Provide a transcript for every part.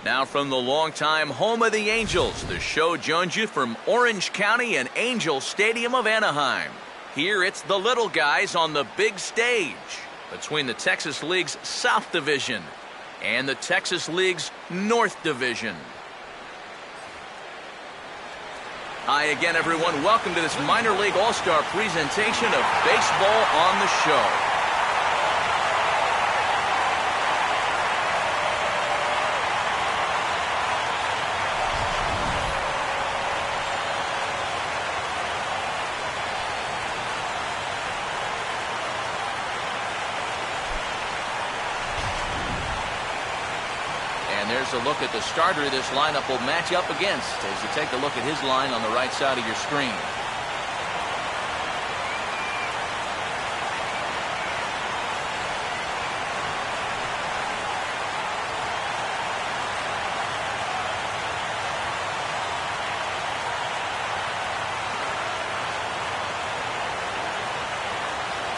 Now from the longtime home of the Angels, the show joins you from Orange County and Angel Stadium of Anaheim. Here it's the little guys on the big stage between the Texas League's South Division and the Texas League's North Division. Hi again, everyone. Welcome to this Minor League All-Star presentation of Baseball on the Show. There's a look at the starter this lineup will match up against as you take a look at his line on the right side of your screen.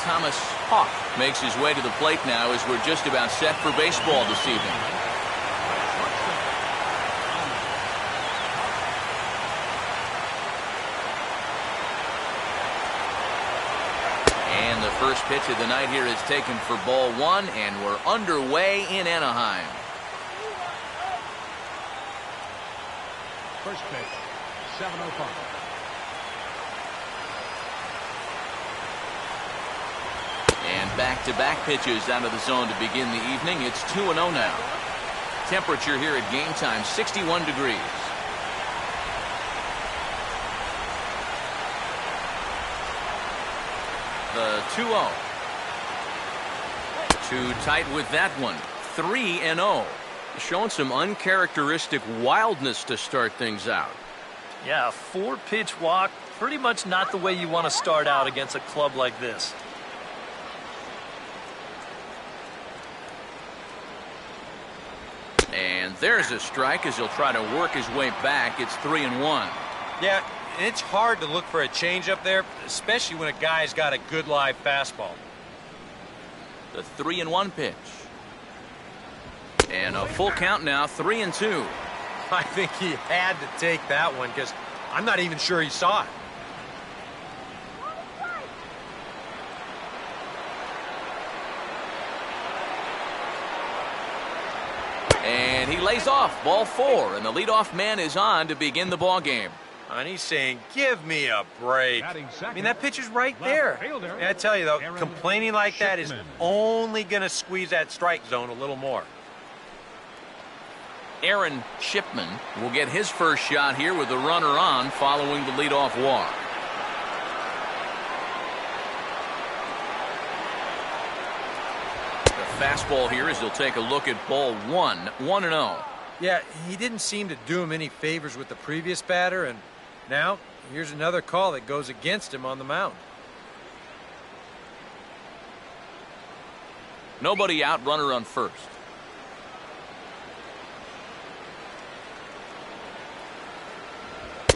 Thomas Hawk makes his way to the plate now as we're just about set for baseball this evening. First pitch of the night here is taken for ball one, and we're underway in Anaheim. First pitch, 7:05. And back-to-back pitches out of the zone to begin the evening. It's 2-0 now. Temperature here at game time, 61 degrees. The 2-0. Too tight with that one. 3-0. Showing some uncharacteristic wildness to start things out. Yeah, 4-pitch walk. Pretty much not the way you want to start out against a club like this. And there's a strike as he'll try to work his way back. It's 3-1. Yeah. It's hard to look for a changeup there, especially when a guy's got a good live fastball. The 3-1 pitch. And a full count now, 3-2. I think he had to take that one because I'm not even sure he saw it. And he lays off, ball 4, and the leadoff man is on to begin the ball game. And he's saying, give me a break. I mean, that pitcher's right there. And I tell you, though, complaining like that is only going to squeeze that strike zone a little more. Aaron Shipman will get his first shot here with the runner on following the leadoff walk. The fastball here as he'll take a look at ball 1, 1-0. Yeah, he didn't seem to do him any favors with the previous batter, and now, here's another call that goes against him on the mound. Nobody out, runner on first.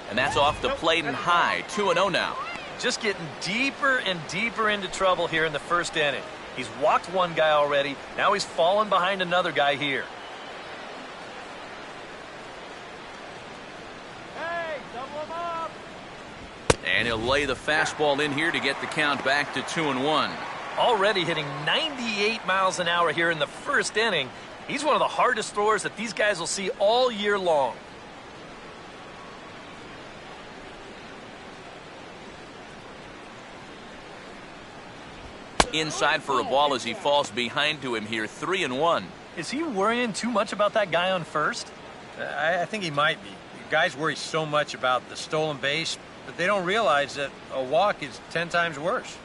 And that's off the plate and high, 2-0 now. Just getting deeper and deeper into trouble here in the first inning. He's walked one guy already. Now he's fallen behind another guy here. And he'll lay the fastball in here to get the count back to 2-1. Already hitting 98 miles an hour here in the first inning. He's one of the hardest throwers that these guys will see all year long. Inside for a ball as he falls behind to him here, 3-1. Is he worrying too much about that guy on first? I think he might be. Guys worry so much about the stolen base, but they don't realize that a walk is 10 times worse.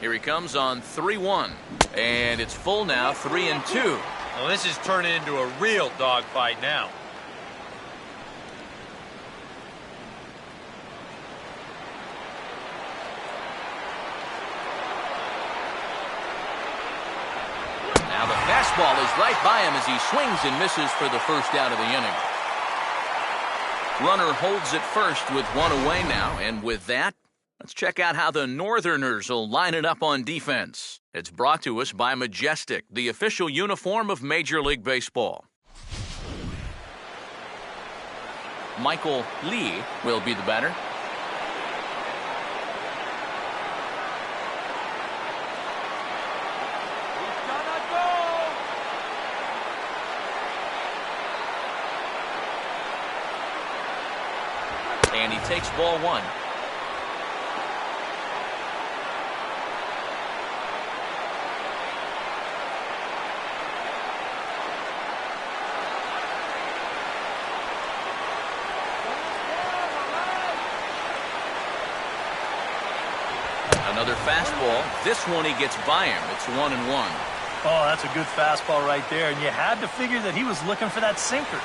Here he comes on 3-1. And it's full now, 3-2. Well, this is turning into a real dogfight now. Now the fastball is right by him as he swings and misses for the first out of the inning. Runner holds at first with one away now, and with that, Let's check out how the Northerners will line it up on defense. It's brought to us by Majestic, the official uniform of Major League Baseball. Michael Lee will be the batter. And he takes ball one. Another fastball. This one he gets by him. It's 1-1. Oh, that's a good fastball right there. And you had to figure that he was looking for that sinker.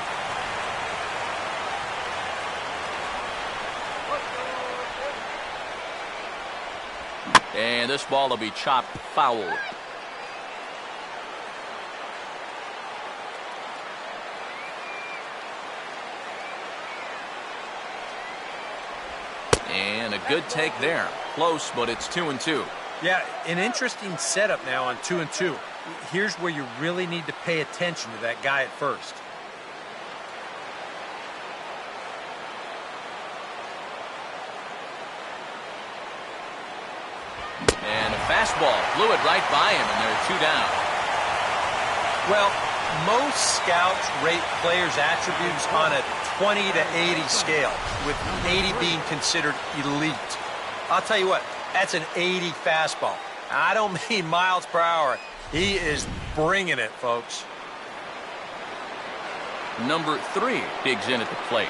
And this ball will be chopped foul. And a good take there. Close, but it's 2-2. Yeah, an interesting setup now on 2-2. Here's where you really need to pay attention to that guy at first. And a fastball blew it right by him, and they're 2 down. Well, most scouts rate players' attributes on a 20 to 80 scale, with 80 being considered elite. I'll tell you what, that's an 80 fastball. I don't mean miles per hour. He is bringing it, folks. Number 3 digs in at the plate.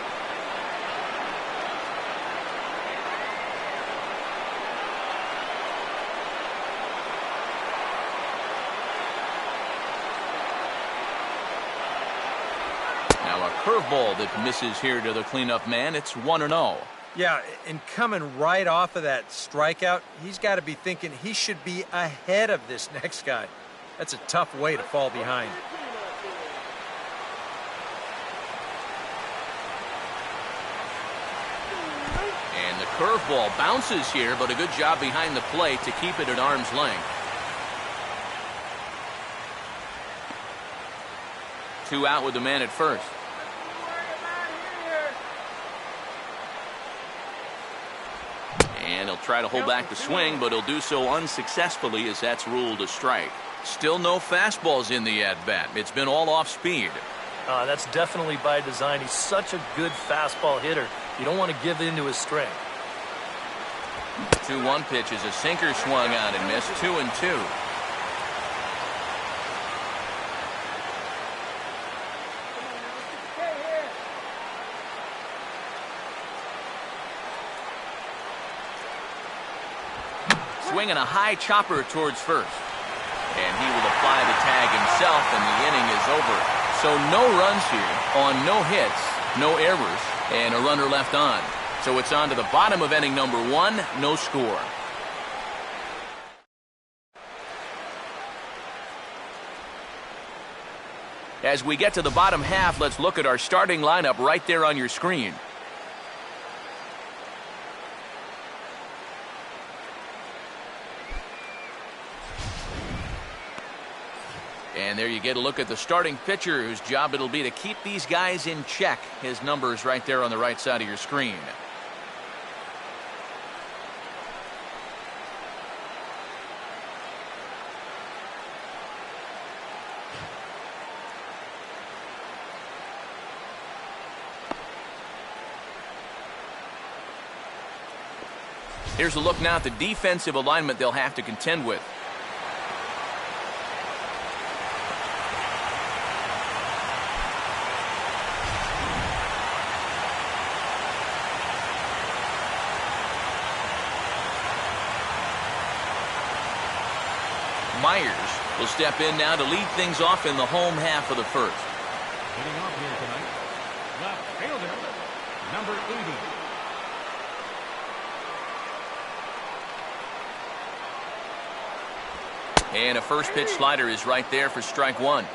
Now a curveball that misses here to the cleanup man. It's 1-0. Yeah, and coming right off of that strikeout, he's got to be thinking he should be ahead of this next guy. That's a tough way to fall behind. And the curveball bounces here, but a good job behind the plate to keep it at arm's length. 2 out with the man at first. And he'll try to hold back the swing, but he'll do so unsuccessfully as that's ruled a strike. Still no fastballs in the at-bat. It's been all off speed. That's definitely by design. He's such a good fastball hitter. You don't want to give in to his strength. 2-1 pitch is a sinker swung out and missed. 2-2. Swinging a high chopper towards first. And he will apply the tag himself, and the inning is over. So no runs here on no hits, no errors, and a runner left on. So it's on to the bottom of inning number 1, no score. As we get to the bottom half, let's look at our starting lineup right there on your screen. And there you get a look at the starting pitcher, whose job it'll be to keep these guys in check. His number's right there on the right side of your screen. Here's a look now at the defensive alignment they'll have to contend with. Myers will step in now to lead things off in the home half of the first. Hitting off here tonight, left fielder, number 80. And a first pitch slider is right there for strike 1.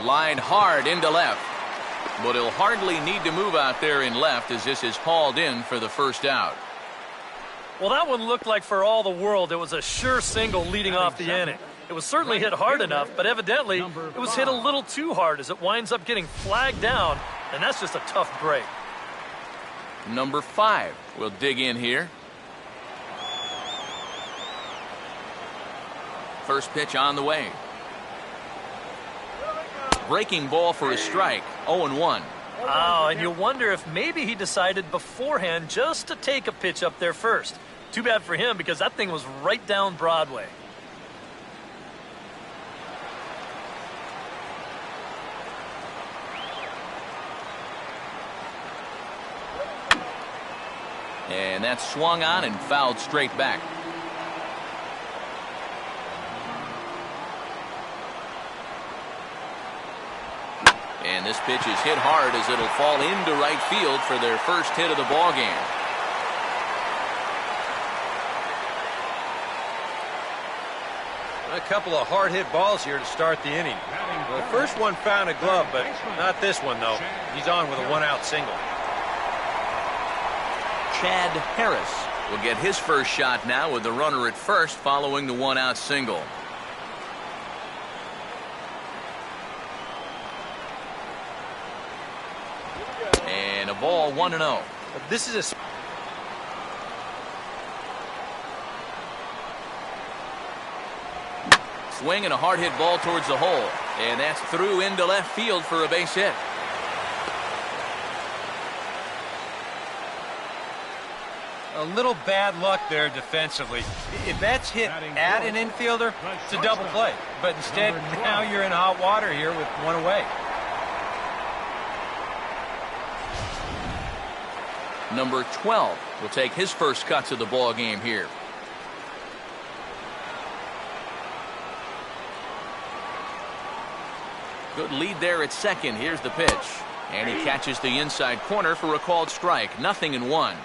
Line hard into left. But he'll hardly need to move out there in left as this is hauled in for the first out. Well, that one looked like for all the world it was a sure single leading off the inning. It was certainly hit hard enough, but evidently it was hit a little too hard as it winds up getting flagged down, and that's just a tough break. Number 5 will dig in here. First pitch on the way. Breaking ball for a strike, 0-1. Oh, and you wonder if maybe he decided beforehand just to take a pitch up there first. Too bad for him because that thing was right down Broadway. And that's swung on and fouled straight back. And this pitch is hit hard as it'll fall into right field for their first hit of the ball game. A couple of hard-hit balls here to start the inning. The first one found a glove, but not this one, though. He's on with a one-out single. Chad Harris will get his first shot now with the runner at first following the one-out single. And a ball 1-0. This is a... Swing and a hard hit ball towards the hole. And that's through into left field for a base hit. A little bad luck there defensively. If that's hit at an infielder, it's a double play. But instead, now you're in hot water here with one away. Number 12 will take his first cuts of the ball game here. Good lead there at second. Here's the pitch. And he catches the inside corner for a called strike. 0-1.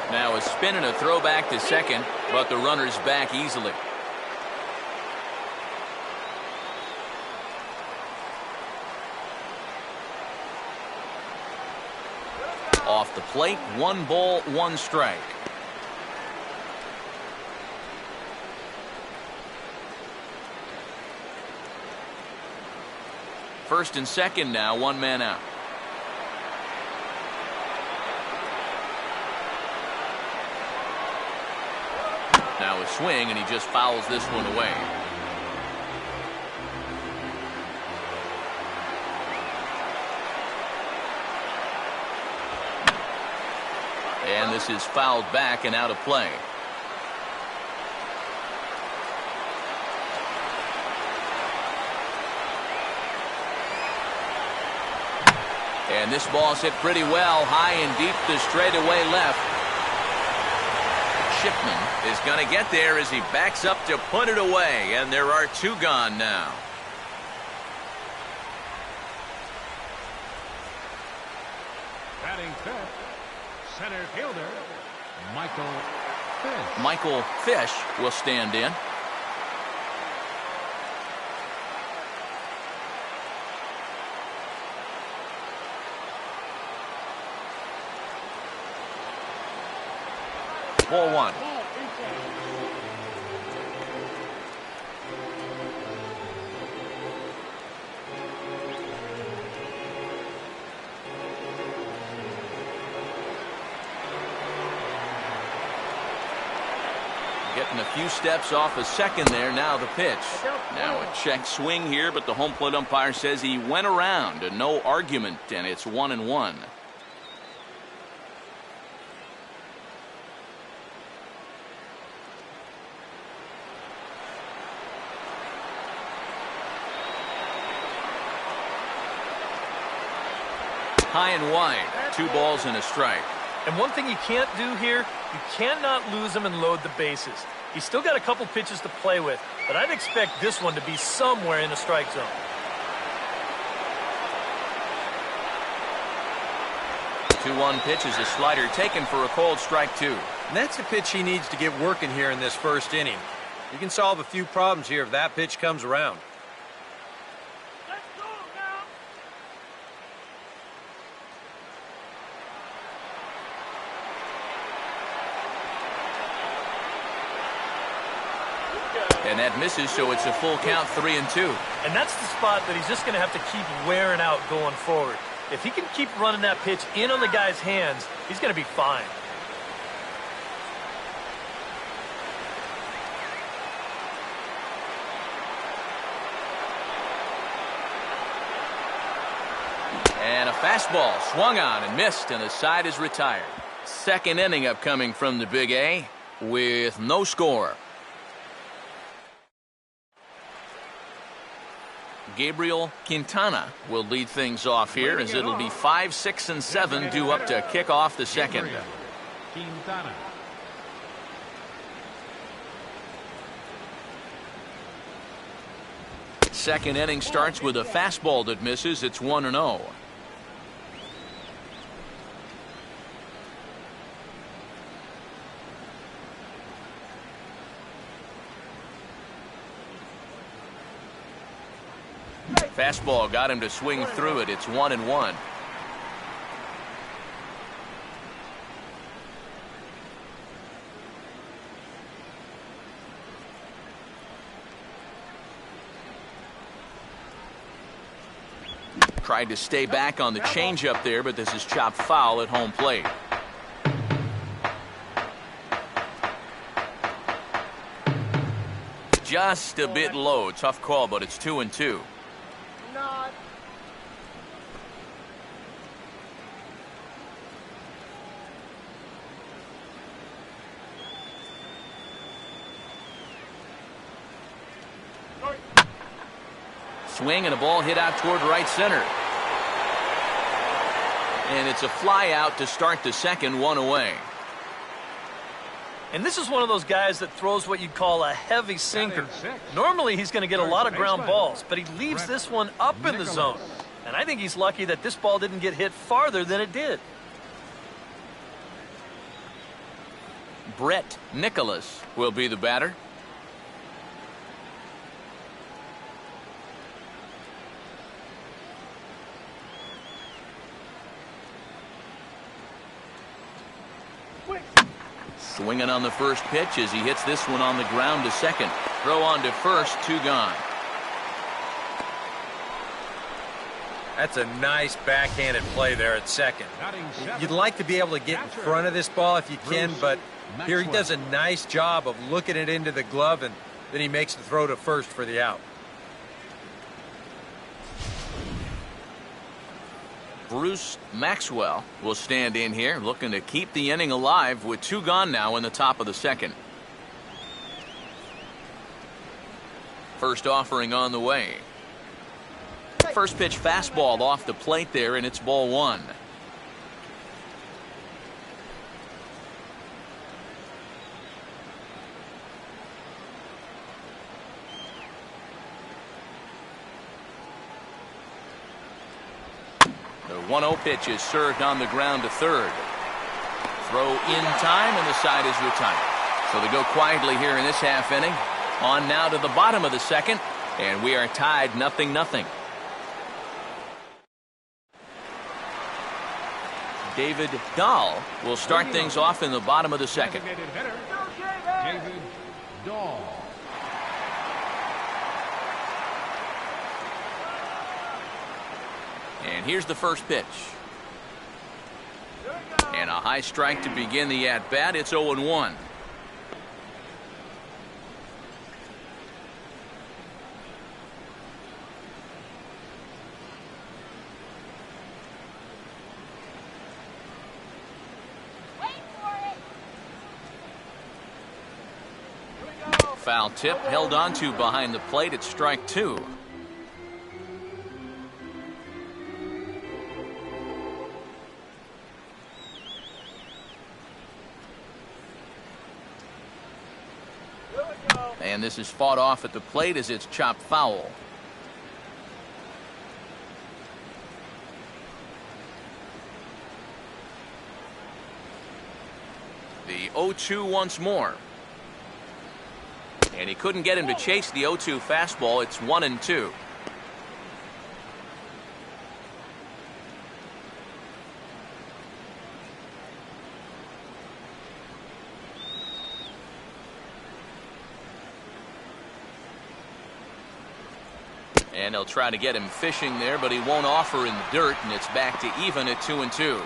Now a spin and a throwback to second, but the runner's back easily. Off the plate, 1 ball, 1 strike. First and second now, 1 man out. Now a swing, and he just fouls this one away. And this is fouled back and out of play. And this ball's hit pretty well, high and deep to straightaway left. Shipman is going to get there as he backs up to put it away, and there are 2 gone now. Batting fifth, center fielder, Michael Fish. Michael Fish will stand in. Ball 1. Getting a few steps off a second there. Now the pitch. Now a check swing here, but the home plate umpire says he went around and no argument, and it's 1-1. High and wide, 2 balls and a strike. And one thing you can't do here, you cannot lose him and load the bases. He's still got a couple pitches to play with, but I'd expect this one to be somewhere in the strike zone. 2-1 pitch is a slider taken for a cold strike 2. And that's the pitch he needs to get working here in this first inning. You can solve a few problems here if that pitch comes around. And that misses, so it's a full count, 3-2. And that's the spot that he's just going to have to keep wearing out going forward. If he can keep running that pitch in on the guy's hands, he's going to be fine. And a fastball swung on and missed, and the side is retired. Second inning upcoming from the Big A with no score. Gabriel Quintana will lead things off here as it'll be 5, 6, and 7 due up to kick off the second. Quintana. Second inning starts with a fastball that misses. It's 1-0. Fastball got him to swing through it. It's 1-1. Tried to stay back on the changeup there, but this is chopped foul at home plate. Just a bit low. Tough call, but it's 2-2. Swing and a ball hit out toward right center. And it's a fly out to start the second, 1 away. And this is one of those guys that throws what you'd call a heavy sinker. Normally he's going to get a lot of ground balls, but he leaves this one up in the zone. And I think he's lucky that this ball didn't get hit farther than it did. Brett Nicholas will be the batter. Swinging on the first pitch as he hits this one on the ground to second. Throw on to first, 2 gone. That's a nice backhanded play there at second. You'd like to be able to get in front of this ball if you can, but here he does a nice job of looking it into the glove, and then he makes the throw to first for the out. Bruce Maxwell will stand in here looking to keep the inning alive with 2 gone now in the top of the second. First offering on the way. First pitch fastball off the plate there, and it's ball 1. The 1-0 pitch is served on the ground to third. Throw in time, and the side is retired. So they go quietly here in this half inning. On now to the bottom of the second, and we are tied 0-0. David Dahl will start things off in the bottom of the second. David Dahl. And here's the first pitch. And a high strike to begin the at-bat. It's 0-1. Foul tip held on to behind the plate at strike 2. And this is fought off at the plate as it's chopped foul. The 0-2 once more. And he couldn't get him to chase the 0-2 fastball. It's 1-2. And they'll try to get him fishing there, but he won't offer in the dirt, and it's back to even at 2-2.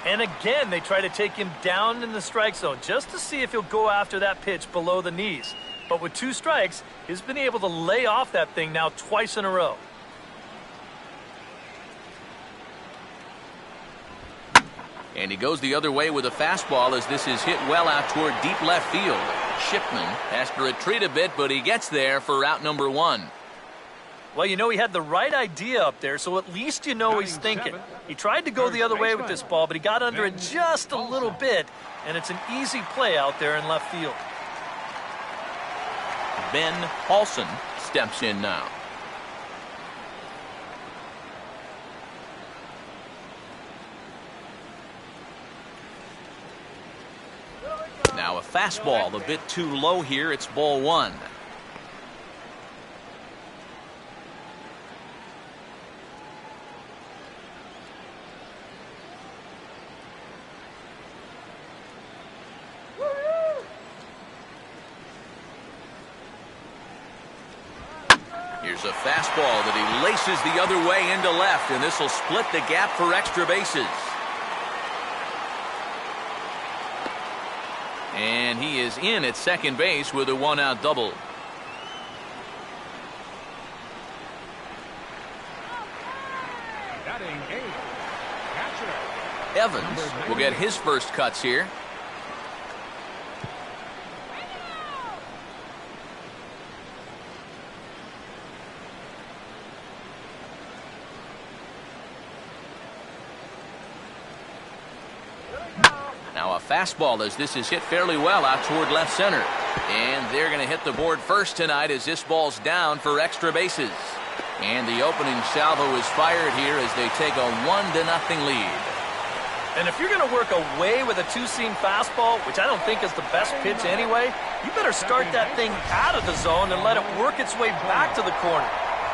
And again, they try to take him down in the strike zone just to see if he'll go after that pitch below the knees. But with 2 strikes, he's been able to lay off that thing now twice in a row. And he goes the other way with a fastball as this is hit well out toward deep left field. Shipman has to retreat a bit, but he gets there for out number 1. Well, you know, he had the right idea up there, so at least you know he's thinking. He tried to go the other way with this ball, but he got under it just a little bit, and it's an easy play out there in left field. Ben Paulson steps in now. Now a fastball a bit too low here. It's ball 1. Here's a fastball that he laces the other way into left, and this will split the gap for extra bases. And he is in at second base with a 1-out double. Batting 8th, catcher. Evans will get his first cuts here. Now a fastball as this is hit fairly well out toward left center. And they're going to hit the board first tonight as this ball's down for extra bases. And the opening salvo is fired here as they take a 1-0 lead. And if you're going to work away with a 2-seam fastball, which I don't think is the best pitch anyway, you better start that thing out of the zone and let it work its way back to the corner.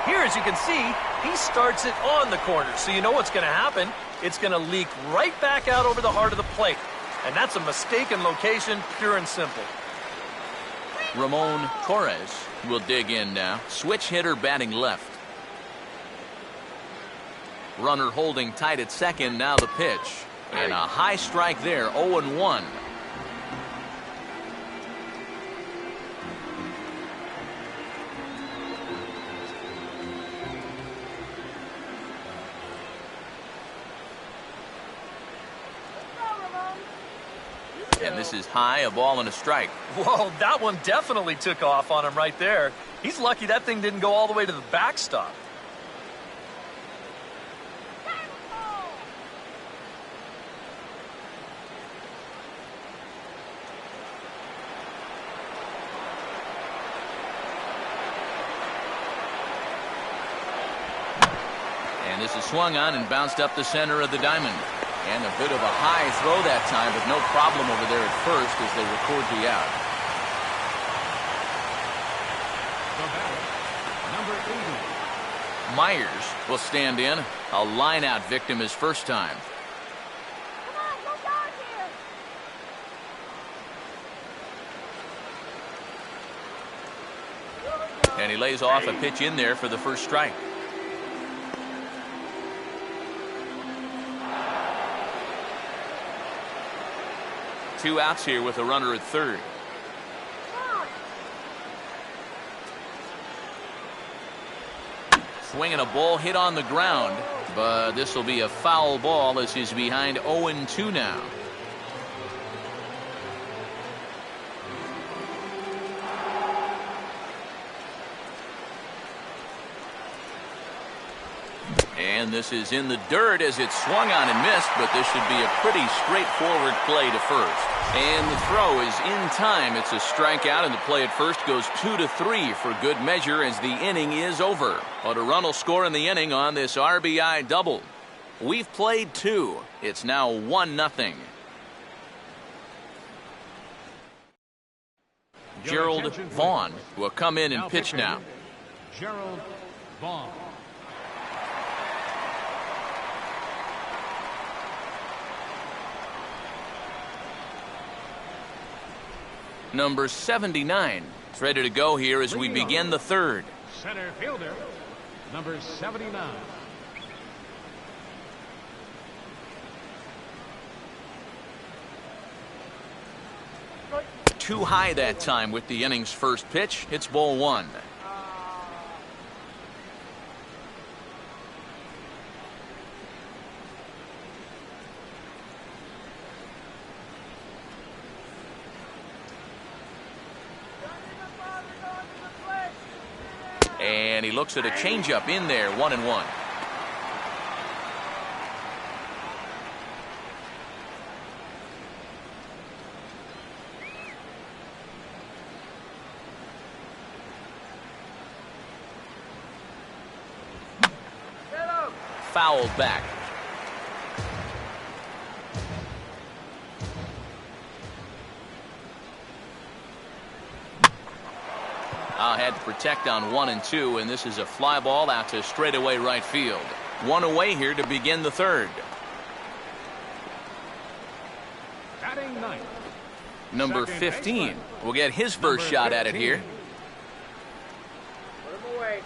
Here, as you can see, he starts it on the corner, so you know what's going to happen. It's going to leak right back out over the heart of the plate. And that's a mistaken location, pure and simple. Ramon Torres will dig in now. Switch hitter batting left. Runner holding tight at second. Now the pitch. And a high strike there, 0-1. And this is high, a ball and a strike. Whoa, that one definitely took off on him right there. He's lucky that thing didn't go all the way to the backstop. And this is swung on and bounced up the center of the diamond. And a bit of a high throw that time, but no problem over there at first as they record the out. The batter, number 80. Myers will stand in. A line-out victim his first time. Come on, go dog here. And he lays off a pitch in there for the first strike. Two outs here with a runner at third. Swinging a ball hit on the ground, but this will be a foul ball as he's behind 0-2 now. And this is in the dirt as it's swung on and missed, but this should be a pretty straightforward play to first. And the throw is in time. It's a strikeout, and the play at first goes 2-3 for good measure as the inning is over. But a run will score in the inning on this RBI double. We've played 2. It's now 1-0. Gerald Vaughn will come in and pitch now. Gerald Vaughn. Number 79 is ready to go here as we begin the third. Center fielder, number 79. Too high that time with the inning's first pitch. It's ball one. And he looks at a changeup in there, 1-1. Fouled back. Had to protect on 1 and 2, and this is a fly ball out to straightaway right field. One away here to begin the third. Batting ninth. Number 15 will get his first shot at it here. Put him away.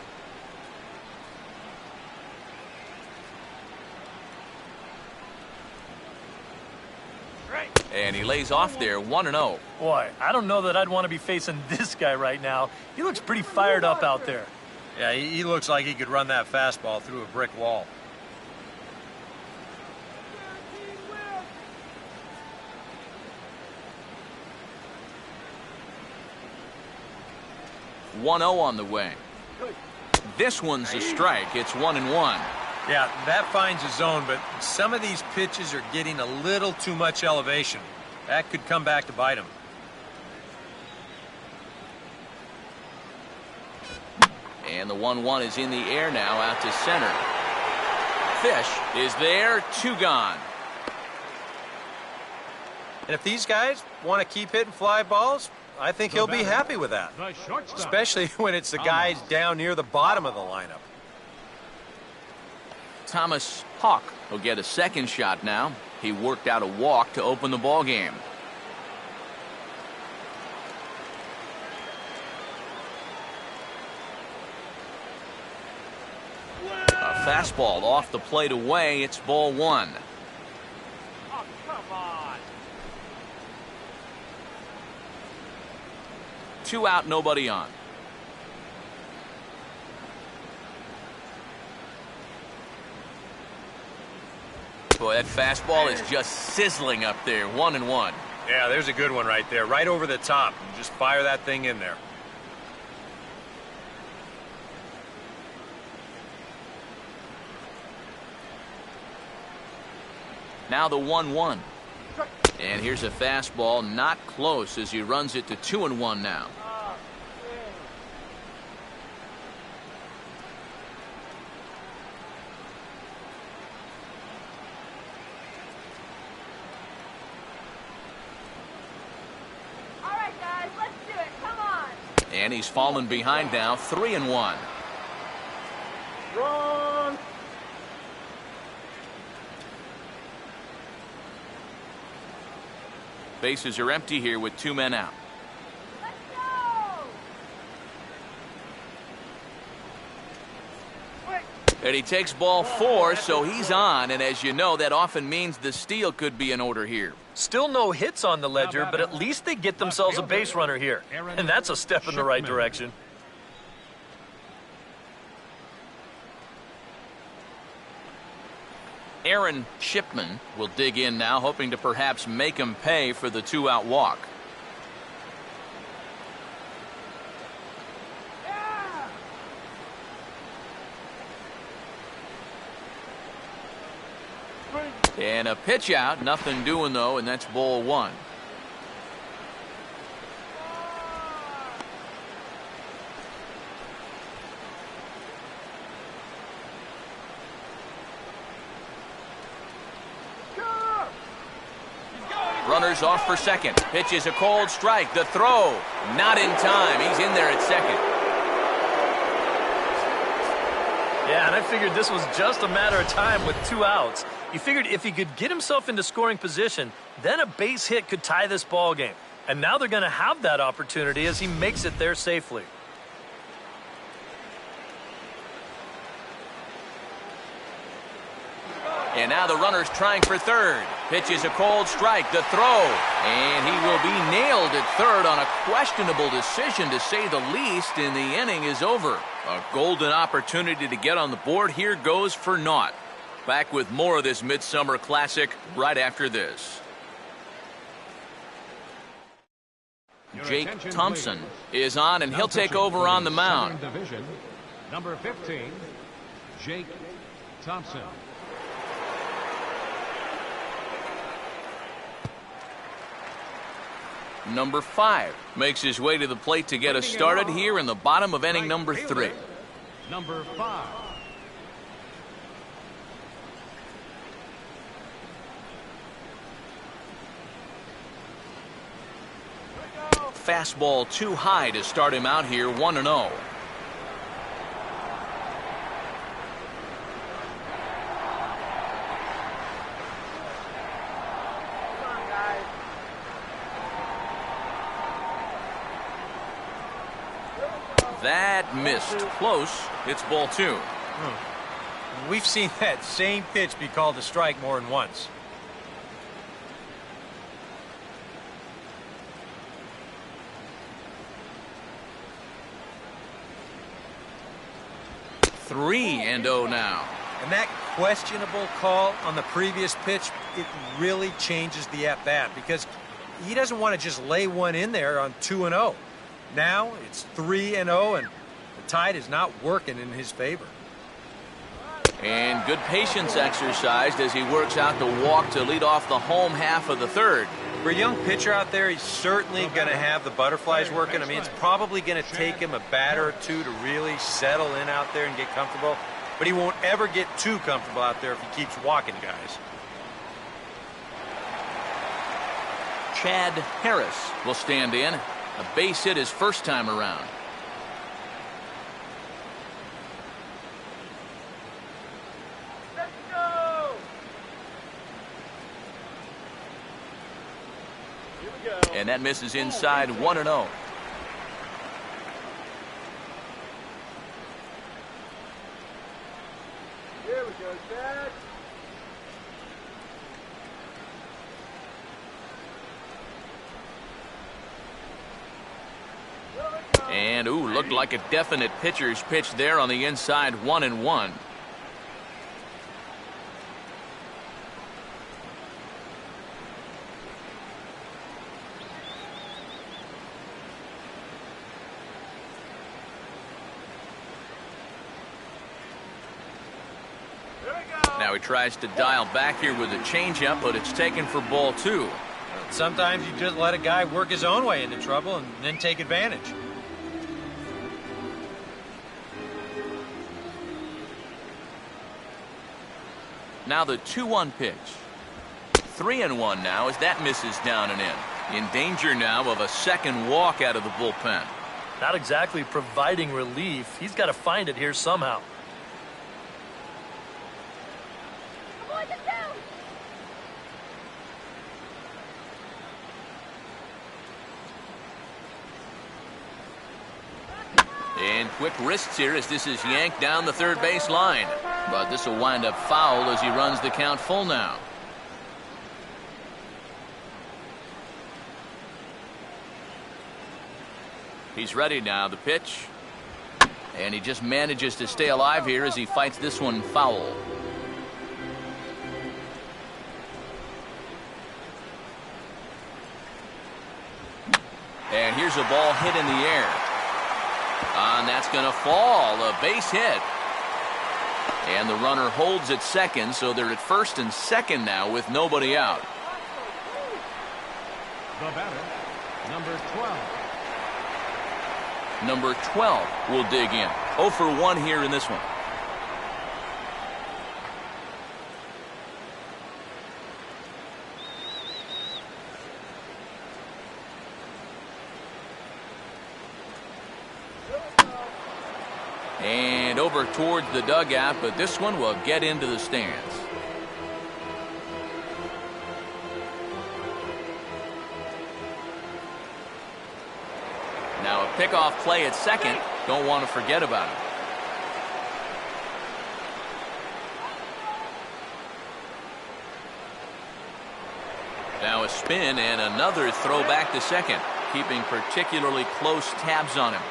And he lays off there, 1-0. Boy, I don't know that I'd want to be facing this guy right now. He looks pretty fired up out there. Yeah, he looks like he could run that fastball through a brick wall. One 1-0 on the way. This one's a strike. It's 1-1. Yeah, that finds a zone, but some of these pitches are getting a little too much elevation. That could come back to bite him. And the 1-1 is in the air now out to center. Fish is there, 2 gone. And if these guys want to keep hitting fly balls, I think he'll be happy with that. The shortstop. Especially when it's the guys down near the bottom of the lineup. Thomas Hawk will get a second shot now. He worked out a walk to open the ball game. A fastball off the plate away. It's ball one. Oh, come on. 2 out, nobody on. Boy, that fastball is just sizzling up there. 1-1. Yeah, there's a good one right there. Right over the top. Just fire that thing in there. Now the 1-1. And here's a fastball, not close as he runs it to 2-1 now. All right, guys, let's do it. Come on. And he's fallen behind now, 3-1. Wrong. Bases are empty here with 2 men out. Let's go. And he takes ball 4, so he's on. And as you know, that often means the steal could be in order here. Still no hits on the ledger, but at least they get themselves a base runner here. And that's a step in the right direction. Aaron Shipman will dig in now, hoping to perhaps make him pay for the 2-out walk. And a pitch out, nothing doing though, and that's ball 1. runners off for second. Pitch is a cold strike. The throw, not in time. He's in there at second. Yeah, and I figured this was just a matter of time with 2 outs. He figured if he could get himself into scoring position, then a base hit could tie this ball game. And now they're going to have that opportunity as he makes it there safely. And now the runner's trying for third. Pitch is a cold strike. The throw. And he will be nailed at third on a questionable decision, to say the least, and the inning is over. A golden opportunity to get on the board here goes for naught. Back with more of this Midsummer Classic right after this. Jake Thompson is on, and he'll take over on the mound. Division, number 15, Jake Thompson. Number 5 makes his way to the plate to get us started here in the bottom of inning number 3. Number 5. Fastball too high to start him out here, 1-0. That missed. Close. It's ball 2. We've seen that same pitch be called a strike more than once. Three and 0 now. And that questionable call on the previous pitch, it really changes the at-bat, because he doesn't want to just lay one in there on 2-0. Now it's 3-0, and the tide is not working in his favor. And good patience exercised as he works out the walk to lead off the home half of the third. For a young pitcher out there, he's certainly going to have the butterflies working. I mean, it's probably going to take him a batter or two to really settle in out there and get comfortable. But he won't ever get too comfortable out there if he keeps walking guys. Chad Harris will stand in. A base hit his first time around. Let's go! Here we go. And that misses inside, 1-0. Here we go, Chad. And, ooh, looked like a definite pitcher's pitch there on the inside, 1-1. Now he tries to dial back here with a changeup, but it's taken for ball 2. Sometimes you just let a guy work his own way into trouble and then take advantage. Now the 2-1 pitch. 3-1 now as that misses down and in. In danger now of a second walk out of the bullpen. Not exactly providing relief. He's got to find it here somehow. Avoid the down. And quick wrists here as this is yanked down the third base line. But this will wind up foul as he runs the count full now. He's ready now, the pitch. And he just manages to stay alive here as he fights this one foul. And here's a ball hit in the air. And that's going to fall. A base hit. And the runner holds at second, so they're at first and second now with nobody out. The batter, number 12. Number 12 will dig in. 0 for 1 here in this one. over towards the dugout, but this one will get into the stands. Now a pickoff play at second. Don't want to forget about it. Now a spin and another throw back to second, keeping particularly close tabs on him.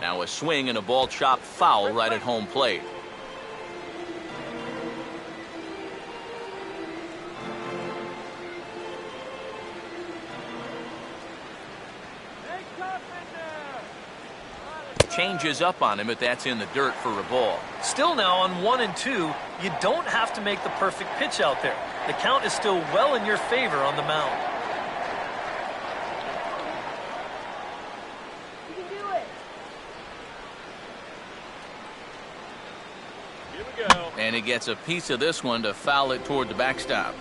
Now a swing and a ball chopped foul right at home plate. Changes up on him, but that's in the dirt for a ball. Still now on 1 and 2, you don't have to make the perfect pitch out there. The count is still well in your favor on the mound. You can do it. Here we go. And he gets a piece of this one to foul it toward the backstop.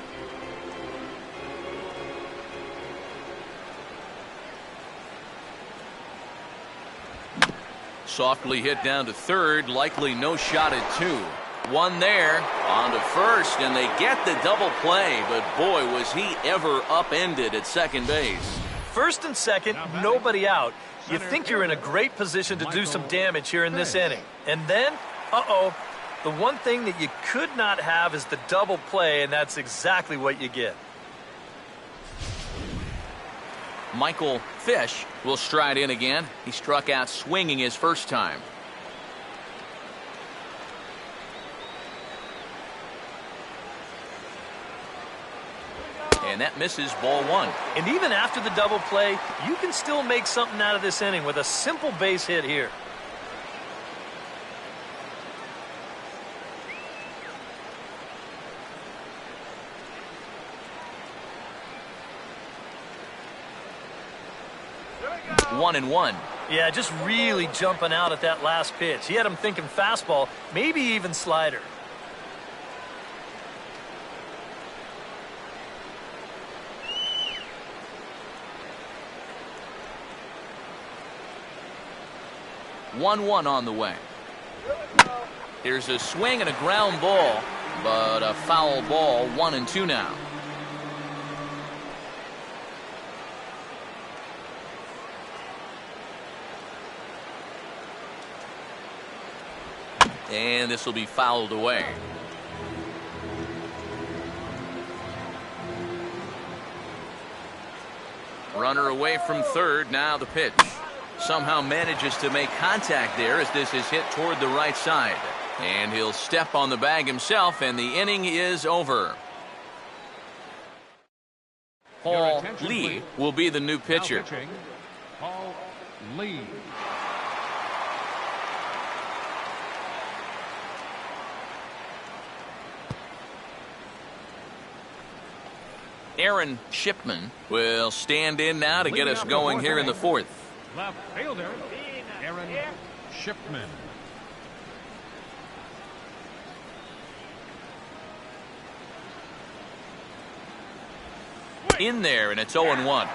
Softly hit down to third, likely no shot at 2. One there, on to first, and they get the double play, but boy, was he ever upended at second base. First and second, nobody out. You think you're in a great position to do some damage here in this inning. And then, the one thing that you could not have is the double play, and that's exactly what you get. Michael Fish will stride in again. He struck out swinging his first time. And that misses, ball 1. And even after the double play, you can still make something out of this inning with a simple base hit here. Here we go. 1-1. Yeah, just really jumping out at that last pitch. He had him thinking fastball, maybe even slider. One on the way. Here's a swing and a ground ball, but a foul ball. 1-2 now. And this will be fouled away. Runner away from third. Now the pitch. Somehow manages to make contact there as this is hit toward the right side. And he'll step on the bag himself, and the inning is over. Paul Lee will be the new pitcher. Now pitching, Paul Lee. Aaron Shipman will stand in now to get us going here in the fourth. Left fielder, Aaron Shipman. In there, and it's 0-1.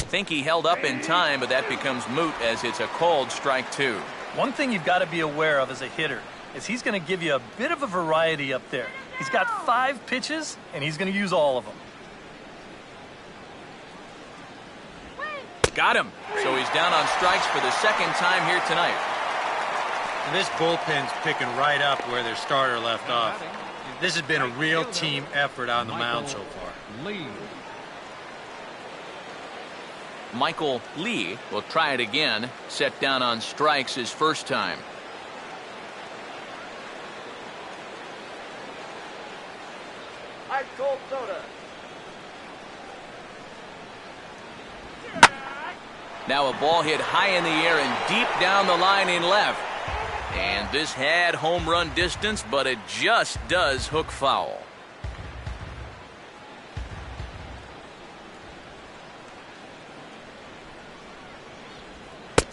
Think he held up in time, but that becomes moot as it's a called strike 2. One thing you've got to be aware of as a hitter is he's going to give you a bit of a variety up there. He's got 5 pitches, and he's going to use all of them. Got him. So he's down on strikes for the second time here tonight. And this bullpen's picking right up where their starter left off. This has been a real team effort on the mound so far. Lee. Michael Lee will try it again. Set down on strikes his first time. Ice cold soda. Now a ball hit high in the air and deep down the line in left. And this had home run distance, but it just does hook foul.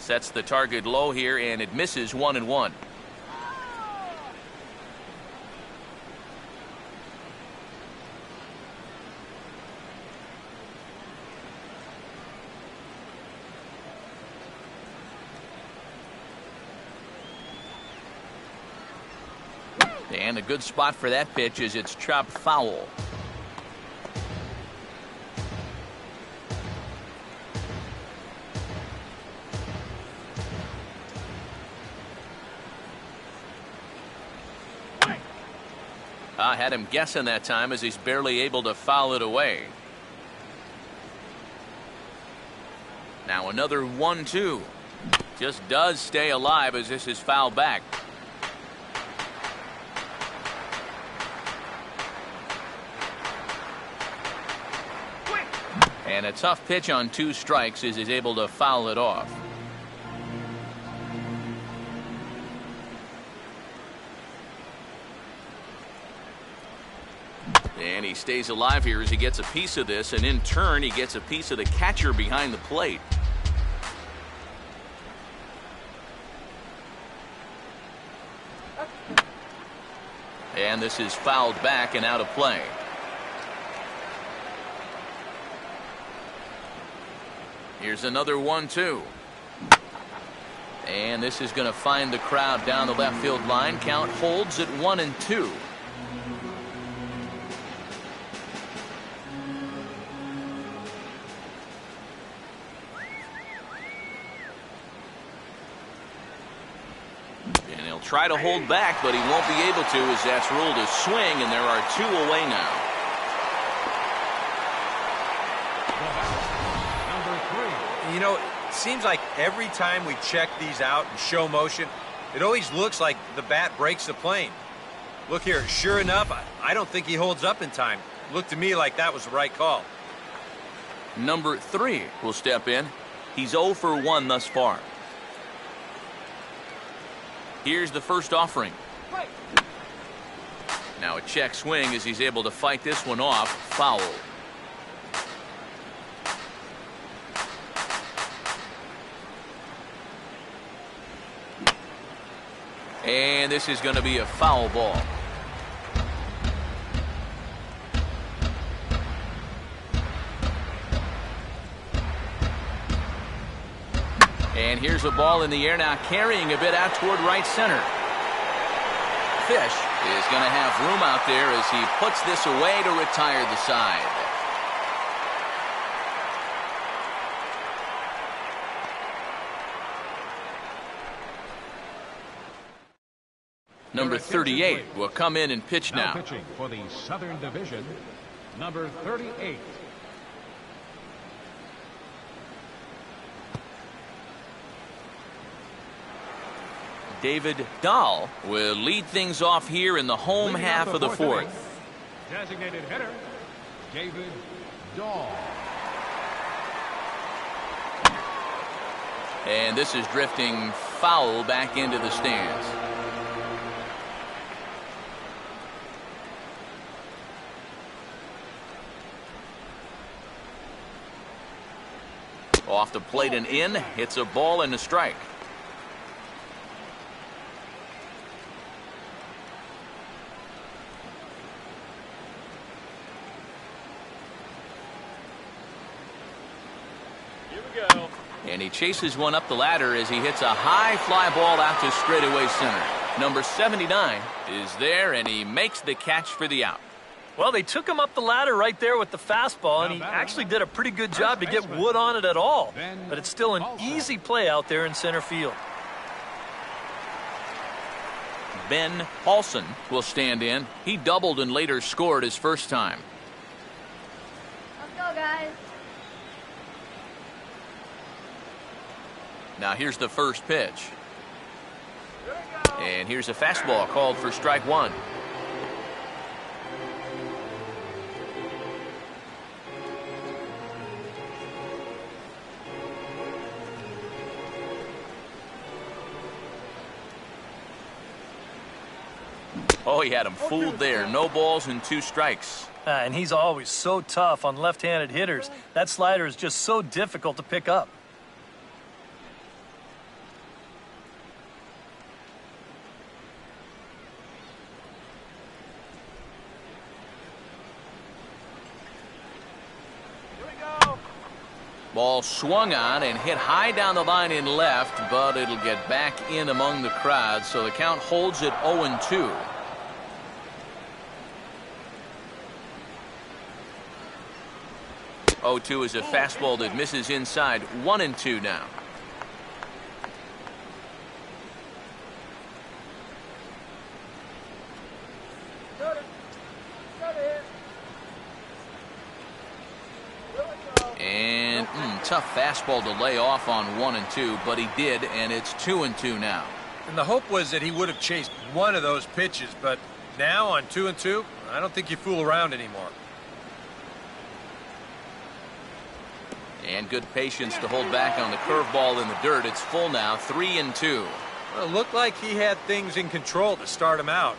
Sets the target low here, and it misses 1-1. And a good spot for that pitch is it's chopped foul. I had him guessing that time as he's barely able to foul it away. Now another 1-2. Just does stay alive as this is fouled back. And a tough pitch on 2 strikes as he's able to foul it off. And he stays alive here as he gets a piece of this, and in turn he gets a piece of the catcher behind the plate. And this is fouled back and out of play. Here's another 1-2. And this is going to find the crowd down the left field line. Count holds at 1-2. And he'll try to hold back, but he won't be able to as that's ruled a swing, and there are 2 away now. You know, it seems like every time we check these out in show motion, it always looks like the bat breaks the plane. Look here, sure enough, I don't think he holds up in time. Looked to me like that was the right call. Number 3 will step in. He's 0 for 1 thus far. Here's the first offering. Now a check swing as he's able to fight this one off. Foul. And this is going to be a foul ball. And here's a ball in the air now, carrying a bit out toward right center. Fish is going to have room out there as he puts this away to retire the side. Number 38 will come in and pitch now. Pitching for the Southern Division, number 38. David Dahl will lead things off here in the home half of the 4th. Designated hitter, David Dahl. And this is drifting foul back into the stands. Off the plate and in, hits a ball and a strike. Here we go. And he chases one up the ladder as he hits a high fly ball out to straightaway center. Number 79 is there, and he makes the catch for the out. Well, they took him up the ladder right there with the fastball, and he actually did a pretty good job to get wood on it at all. But it's still an easy play out there in center field. Ben Paulson will stand in. He doubled and later scored his first time. Let's go, guys. Now here's the first pitch. And here's a fastball called for strike 1. Oh, he had him fooled there. No balls and 2 strikes. And he's always so tough on left-handed hitters. That slider is just so difficult to pick up. Ball swung on and hit high down the line in left, but it'll get back in among the crowd, so the count holds at 0-2. Oh-2 is a fastball that misses inside. 1-2 now. And tough fastball to lay off on 1-2, but he did, and it's 2-2 now. And the hope was that he would have chased one of those pitches, but now on 2-2, I don't think you fool around anymore. And good patience to hold back on the curveball in the dirt. It's full now, 3-2. Well, it looked like he had things in control to start him out.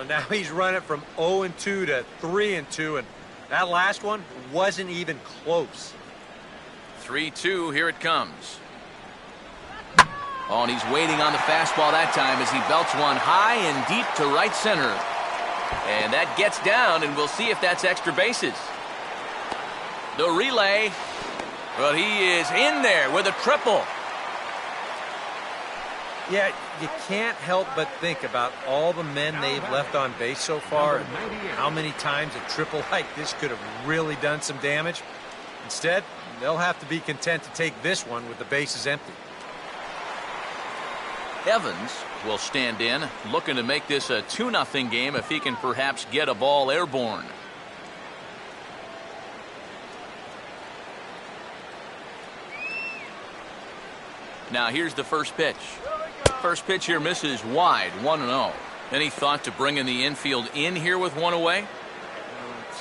Now he's running from 0-2 to 3-2, and that last one wasn't even close. 3-2, here it comes. Oh, and he's waiting on the fastball that time as he belts one high and deep to right center. And that gets down, and we'll see if that's extra bases. The relay. But he is in there with a triple. Yeah, you can't help but think about all the men they've left on base so far and how many times a triple like this could have really done some damage. Instead, they'll have to be content to take this one with the bases empty. Evans will stand in, looking to make this a 2-0 game if he can perhaps get a ball airborne. Now here's the first pitch. First pitch here misses wide, 1-0. Any thought to bringing the infield in here with one away?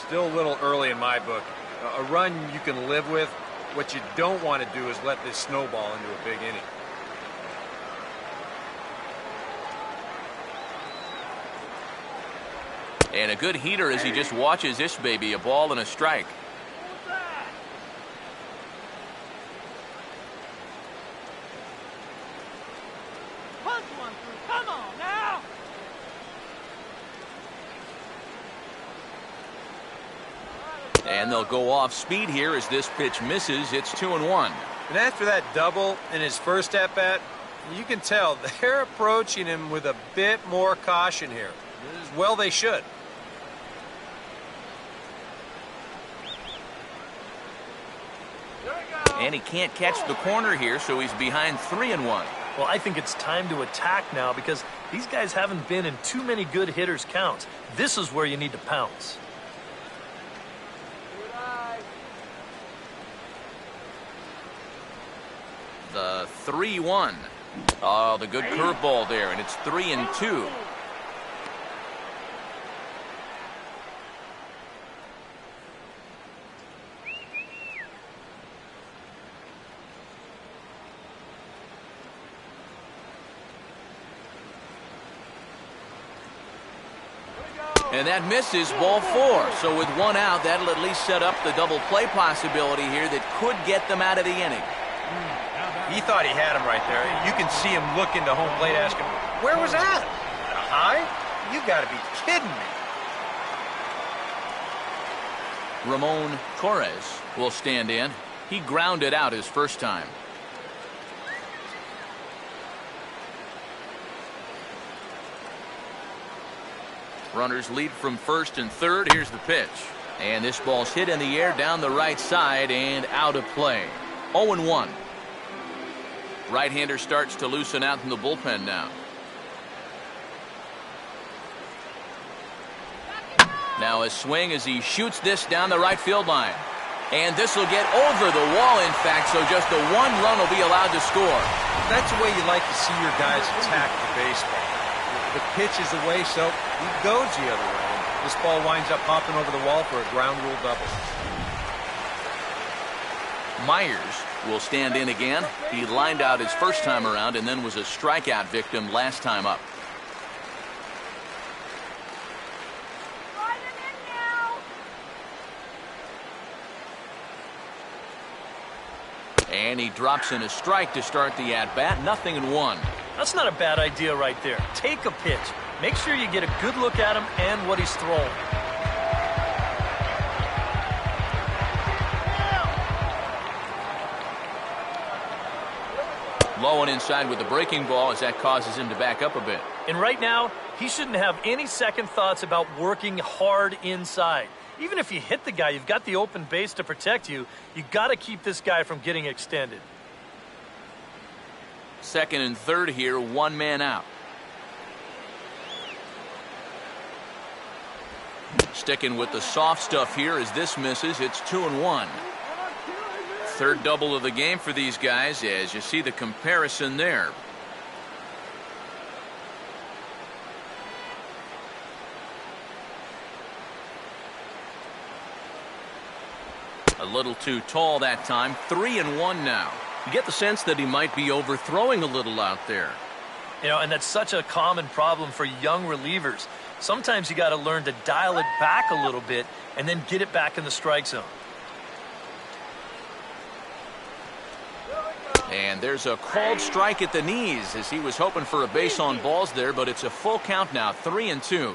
Still a little early in my book. A run you can live with. What you don't want to do is let this snowball into a big inning. And a good heater as he just watches this baby, a ball and a strike. Come on now! And they'll go off speed here as this pitch misses. It's 2-1. And after that double in his first at-bat, you can tell they're approaching him with a bit more caution here. As well they should. And he can't catch the corner here, so he's behind 3-1. Well, I think it's time to attack now because these guys haven't been in too many good hitters' counts. This is where you need to pounce. The 3-1. Oh, the good curveball there, and it's 3-2. And that misses, ball 4. So with one out, that'll at least set up the double play possibility here that could get them out of the inning. He thought he had him right there. You can see him look into home plate asking, where was that? High? You got to be kidding me. Ramon Torres will stand in. He grounded out his first time. Runners lead from first and third. Here's the pitch. And this ball's hit in the air down the right side and out of play. 0-1. Right-hander starts to loosen out in the bullpen now. Now a swing as he shoots this down the right field line. And this will get over the wall, in fact, so just the one run will be allowed to score. That's the way you like to see your guys attack the baseball. The pitch is away, so he goes the other way. This ball winds up hopping over the wall for a ground rule double. Myers will stand in again. He lined out his first time around and then was a strikeout victim last time up. And he drops in a strike to start the at-bat. 0-1. That's not a bad idea right there. Take a pitch. Make sure you get a good look at him and what he's throwing. Low and inside with the breaking ball as that causes him to back up a bit. And right now, he shouldn't have any second thoughts about working hard inside. Even if you hit the guy, you've got the open base to protect you. You've got to keep this guy from getting extended. Second and third here, one man out. Sticking with the soft stuff here as this misses. It's 2-1. Third double of the game for these guys as you see the comparison there. A little too tall that time. 3-1 now. You get the sense that he might be overthrowing a little out there. You know, and that's such a common problem for young relievers. Sometimes you got to learn to dial it back a little bit and then get it back in the strike zone. And there's a called strike at the knees as he was hoping for a base on balls there, but it's a full count now, 3-2.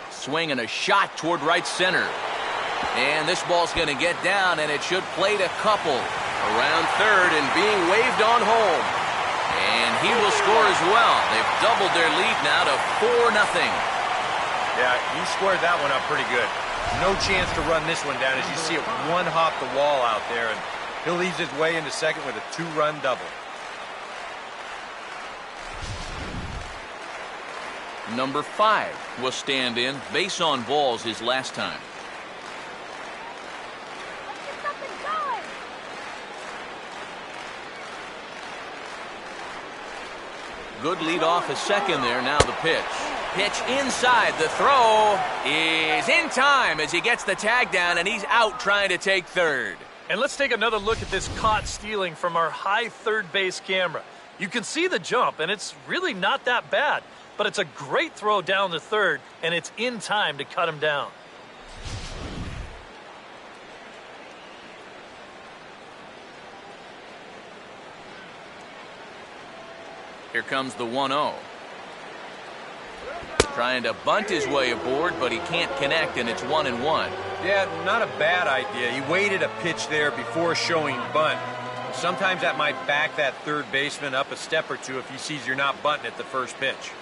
Swing and a shot toward right center. And this ball's going to get down, and it should plate a couple around third and being waved on home. And he will score as well. They've doubled their lead now to 4-0. Yeah, he squared that one up pretty good. No chance to run this one down as you see it one hop the wall out there, and he'll ease his way into second with a 2-run double. Number 5 will stand in. Base on balls his last time. Let's get something going. Good lead off a second there. Now the pitch. Pitch inside. The throw is in time as he gets the tag down, and he's out trying to take third. And let's take another look at this caught stealing from our high third base camera. You can see the jump, and it's really not that bad. But it's a great throw down to third, and it's in time to cut him down. Here comes the 1-0. Trying to bunt his way aboard, but he can't connect, and it's 1-1. Yeah, not a bad idea. He waited a pitch there before showing bunt. Sometimes that might back that third baseman up a step or two if he sees you're not bunting at the first pitch.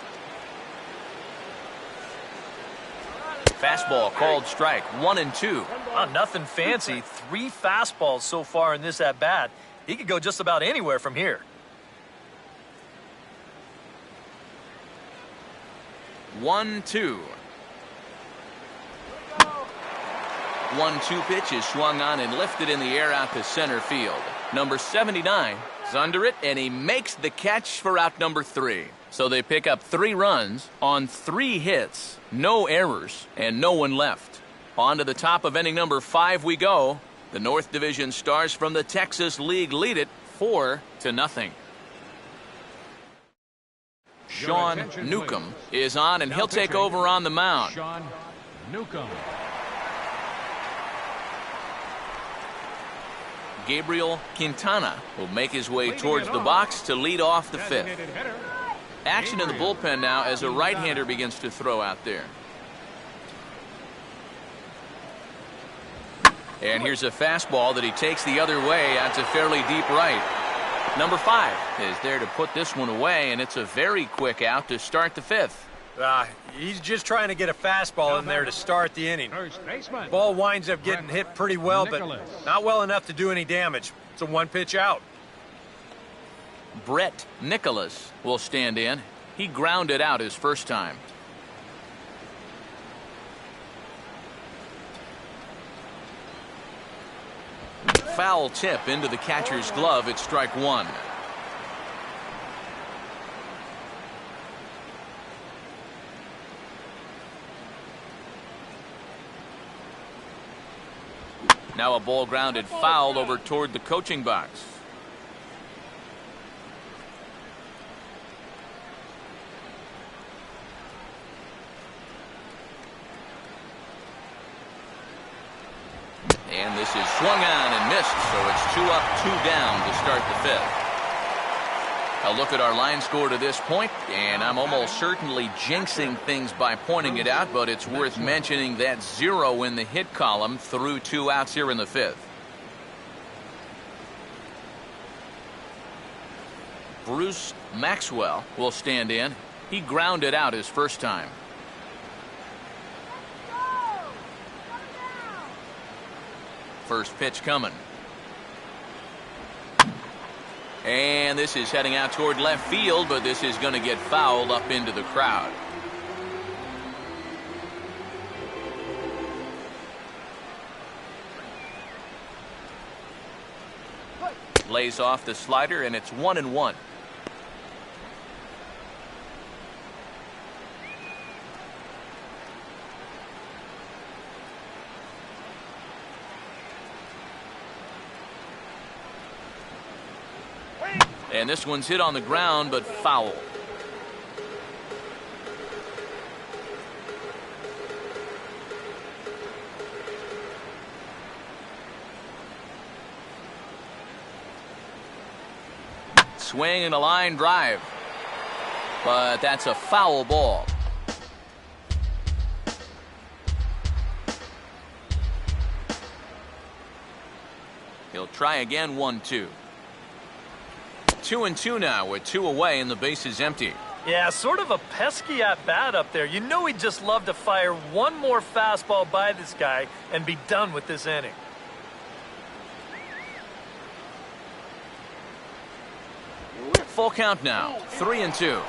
Fastball called strike, 1-2. Oh, nothing fancy. 3 fastballs so far in this at-bat. He could go just about anywhere from here. 1-2. 1-2 pitch is swung on and lifted in the air out to center field. Number 79 is under it, and he makes the catch for out number 3. So they pick up 3 runs on 3 hits, no errors, and no one left. On to the top of inning number 5 we go. The North Division Stars from the Texas League lead it 4-0. Sean Newcomb is on, and he'll take over on the mound. Sean Newcomb. Gabriel Quintana will make his way towards the box to lead off the 5th. Action in the bullpen now as a right-hander begins to throw out there. And here's a fastball that he takes the other way out to fairly deep right. Number 5 is there to put this one away, and it's a very quick out to start the 5th. He's just trying to get a fastball in there to start the inning. First baseman. Ball winds up getting hit pretty well, but Nicholas. not well enough to do any damage. It's a 1-pitch out. Brett Nicholas will stand in. He grounded out his first time. Foul tip into the catcher's glove. It's strike 1. Now a ball grounded foul over toward the coaching box. And this is swung on and missed, so it's 2 up, 2 down to start the 5th. A look at our line score to this point, and I'm almost certainly jinxing things by pointing it out, but it's worth mentioning that 0 in the hit column through 2 outs here in the 5th. Bruce Maxwell will stand in. He grounded out his first time. First pitch coming. And this is heading out toward left field, but this is going to get fouled up into the crowd. Lays off the slider, and it's 1-1. And this one's hit on the ground, but foul. Swing and a line drive. But that's a foul ball. He'll try again, 1-2. 2-2 now with 2 away and the base is empty. Yeah, sort of a pesky at-bat up there. You know he'd just love to fire one more fastball by this guy and be done with this inning. Full count now, 3-2.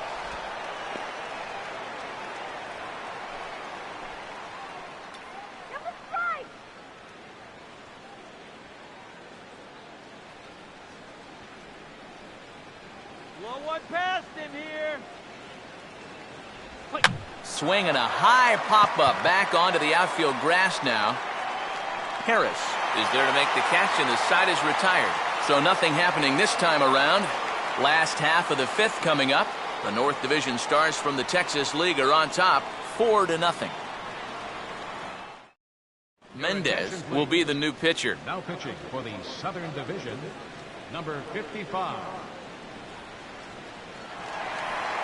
Swing and a high pop-up back onto the outfield grass now. Harris is there to make the catch, and the side is retired. So nothing happening this time around. Last half of the 5th coming up. The North Division Stars from the Texas League are on top, 4-0. Mendez will be the new pitcher. Now pitching for the Southern Division, number 55.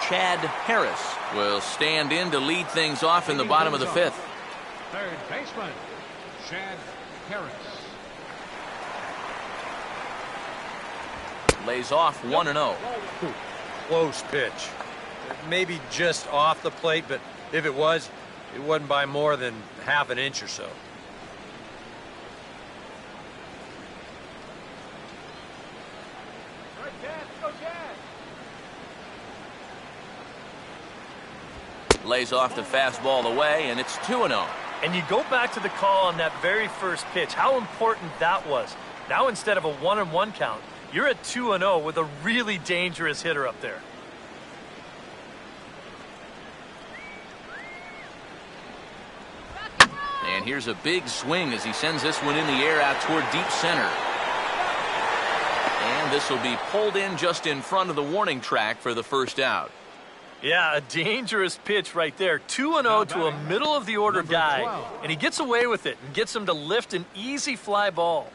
Chad Harris will stand in to lead things off in the bottom of the 5th. Third baseman, Chad Harris. Lays off 1-0. Close pitch. Maybe just off the plate, but if it was, it wasn't by more than half an inch or so. Lays off the fastball away, and it's 2-0. And you go back to the call on that very first pitch, how important that was. Now instead of a 1-1 count, you're at 2-0 with a really dangerous hitter up there. And here's a big swing as he sends this one in the air out toward deep center. And this will be pulled in just in front of the warning track for the first out. Yeah, a dangerous pitch right there. 2-0 to a middle-of-the-order guy, and he gets away with it and gets him to lift an easy fly ball.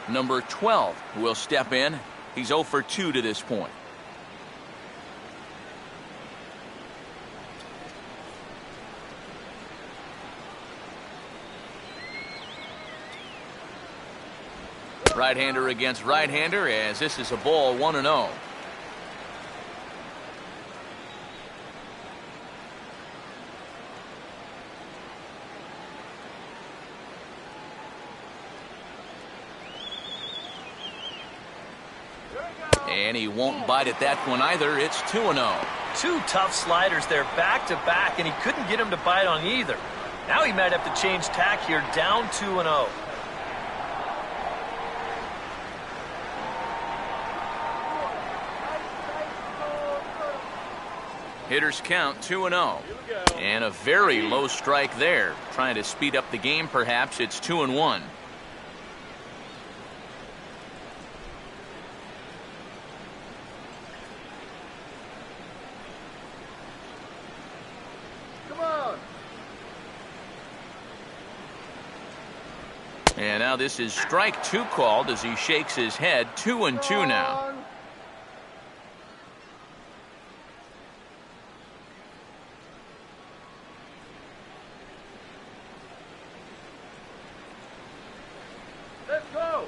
Number 12 will step in. He's 0 for 2 to this point. Right-hander against right-hander, as this is a ball, 1-0. And he won't bite at that one either. It's 2-0. Two tough sliders there back-to-back, and he couldn't get him to bite on either. Now he might have to change tack here, down 2-0. Hitters count 2-0. And a very low strike there. Trying to speed up the game, perhaps. It's 2-1. And now Now this is strike 2 called as he shakes his head. 2-2 now. Let's go.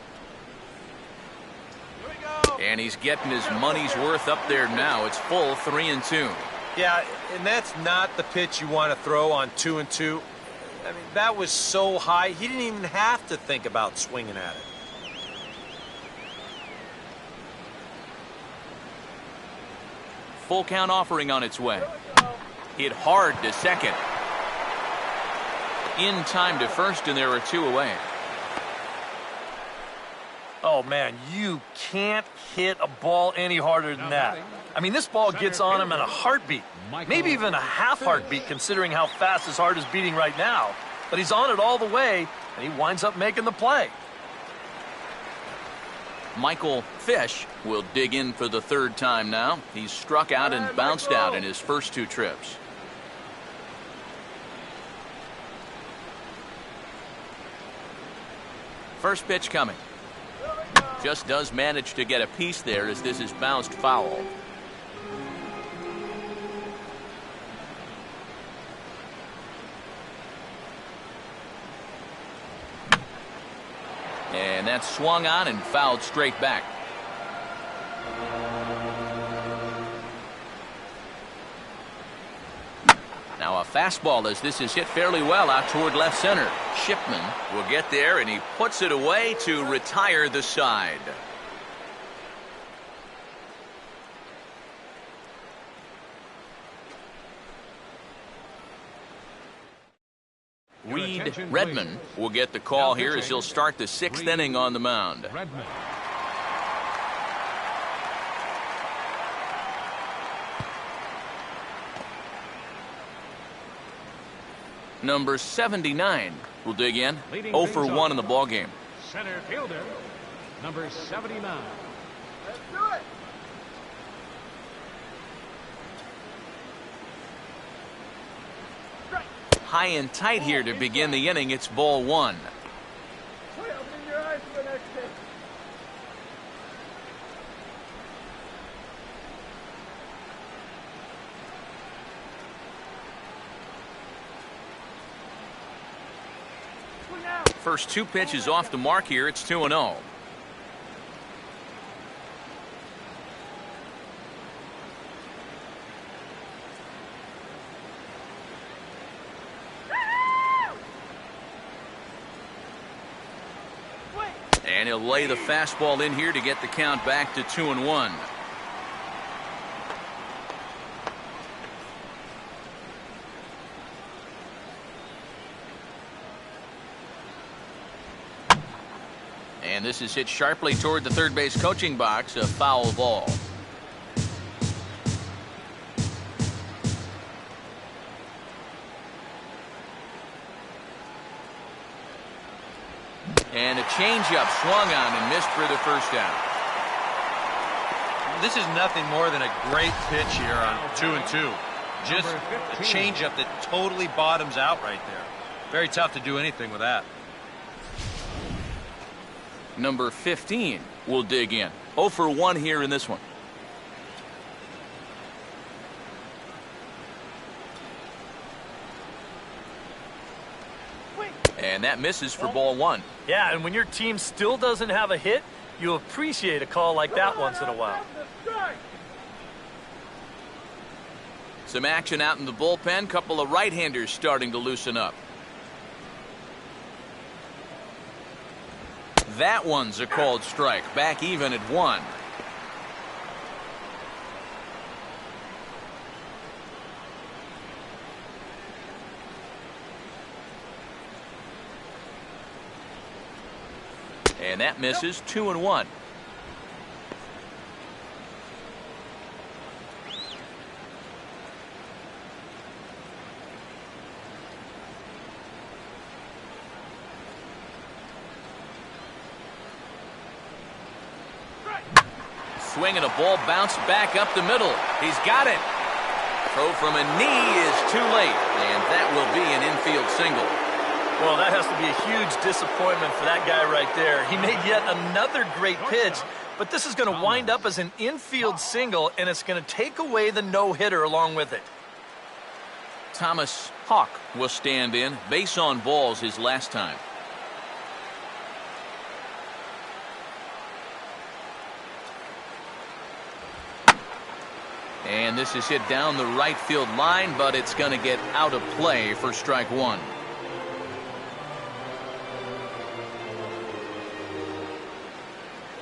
Here we go. And he's getting his money's worth up there now. It's full 3-2. Yeah, and that's not the pitch you want to throw on 2-2. I mean, that was so high, he didn't even have to think about swinging at it. Full count offering on its way. Hit hard to second. In time to first, and there are 2 away. Oh, man, you can't hit a ball any harder than that. I mean, this ball gets on him in a heartbeat. Maybe even a half heartbeat, considering how fast his heart is beating right now. But he's on it all the way, and he winds up making the play. Michael Fish will dig in for the 3rd time now. He's struck out and bounced out in his first 2 trips. First pitch coming. Just does manage to get a piece there as this is bounced foul. And that's swung on and fouled straight back. Now a fastball as this is hit fairly well out toward left center. Shipman will get there and he puts it away to retire the side. Reed Redmond will get the call here as he'll start the 6th inning on the mound. Redmond. Number 79 will dig in. Leading 0 for things 1 off. in the ball game. Center fielder, number 79. Let's do it. High and tight here to begin the inning. It's ball 1. Wait, open your eyes for the next pitch. Swing out. First 2 pitches off the mark here. It's 2-0. And he'll lay the fastball in here to get the count back to 2-1. And this is hit sharply toward the third base coaching box, a foul ball. And a changeup swung on and missed for the first out. This is nothing more than a great pitch here on 2-2. Just a changeup that totally bottoms out right there. Very tough to do anything with that. Number 15 will dig in. 0 for 1 here in this one. And that misses for ball 1. Yeah, and when your team still doesn't have a hit, you appreciate a call like that once in a while. Some action out in the bullpen. Couple of right-handers starting to loosen up. That one's a called strike. Back even at 1. And that misses. 2-1. Swinging a ball bounced back up the middle. He's got it. Throw from a knee is too late, and that will be an infield single. Well, that has to be a huge disappointment for that guy right there. He made yet another great pitch, but this is going to wind up as an infield single, and it's going to take away the no-hitter along with it. Thomas Hawk will stand in. Base on balls his last time. And this is hit down the right field line, but it's going to get out of play for strike one.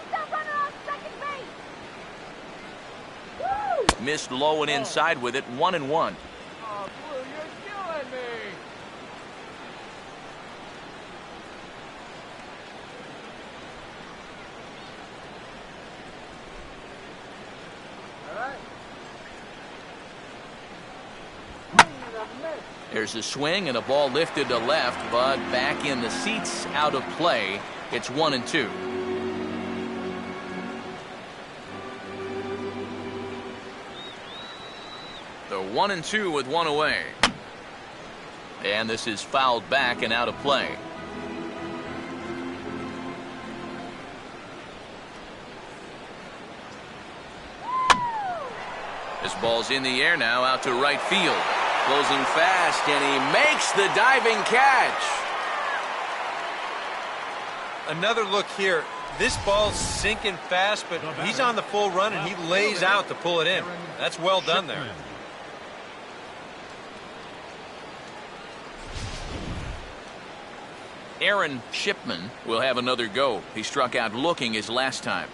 Stop running on second base. Woo! Missed low and inside with it, 1-1. Oh, Blue, you're killing me. All right. Swing and a miss. There's a swing and a ball lifted to left, but back in the seats, out of play. It's 1-2. The 1-2 with one away. And this is fouled back and out of play. This ball's in the air now, out to right field. Closing fast, and he makes the diving catch. Another look here. This ball's sinking fast, but he's on the full run, and he lays out to pull it in. That's well done there. Aaron Shipman will have another go. He struck out looking his last time.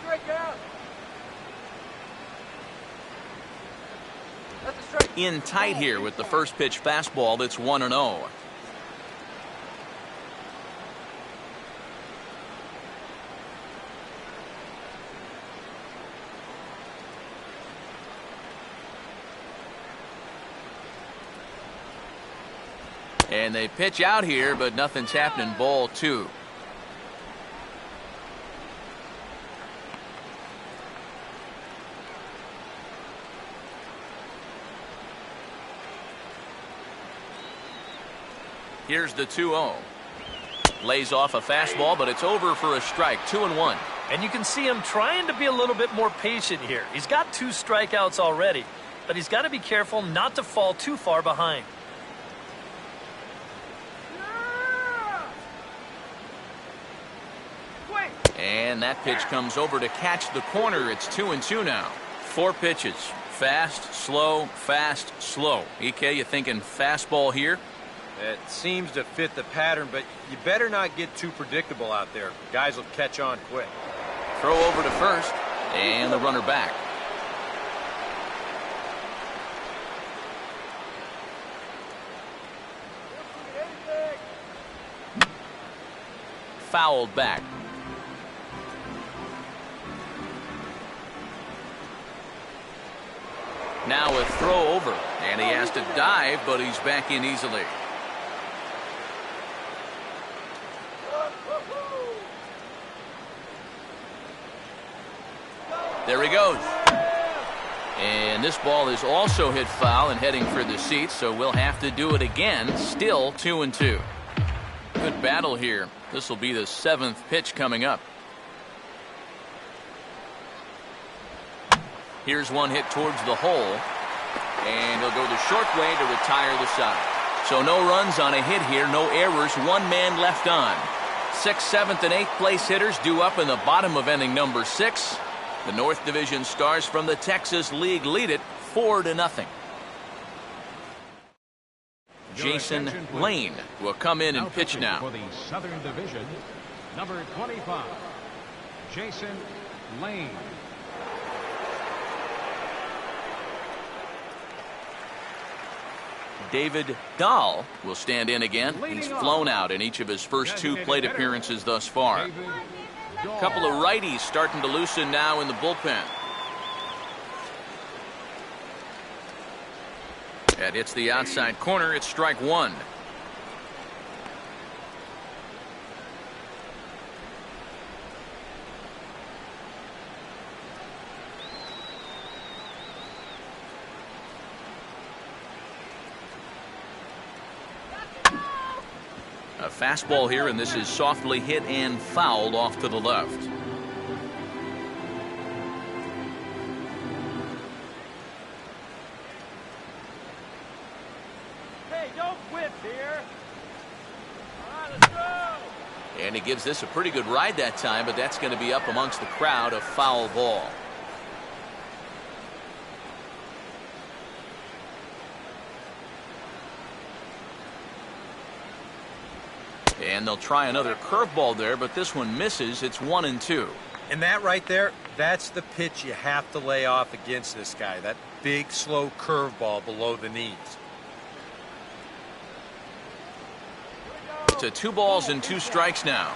Strike out. That's a strike. In tight here with the first pitch fastball that's 1-0. And they pitch out here, but nothing's happening. Ball 2. Here's the 2-0. Lays off a fastball, but it's over for a strike. 2-1. And you can see him trying to be a little bit more patient here. He's got 2 strikeouts already, but he's got to be careful not to fall too far behind. And that pitch comes over to catch the corner. It's 2-2 now. 4 pitches. Fast, slow, fast, slow. EK, you thinking fastball here? It seems to fit the pattern, but you better not get too predictable out there. Guys will catch on quick. Throw over to first, and the runner back. Fouled back. Now a throw over, and he has to dive, but he's back in easily. There he goes. And this ball is also hit foul and heading for the seats, so we'll have to do it again. Still 2-2. Good battle here. This will be the 7th pitch coming up. Here's one hit towards the hole, and he'll go the short way to retire the side. So no runs on a hit here, no errors, 1 man left on. 6th, 7th, and 8th place hitters due up in the bottom of inning number 6. The North Division Stars from the Texas League lead it 4-0. Jason Lane will come in and pitch now. For the Southern Division, number 25, Jason Lane. David Dahl will stand in again. He's flown out in each of his first 2 plate appearances thus far. A couple of righties starting to loosen now in the bullpen. That hits the outside corner. It's strike 1. fastball here, and this is softly hit and fouled off to the left. Hey, don't quit here. All right, let's go. And he gives this a pretty good ride that time, but that's going to be up amongst the crowd, a foul ball. And they'll try another curveball there, but this one misses. It's 1-2. And that right there, that's the pitch you have to lay off against this guy. That big, slow curveball below the knees. To 2 balls and 2 strikes now.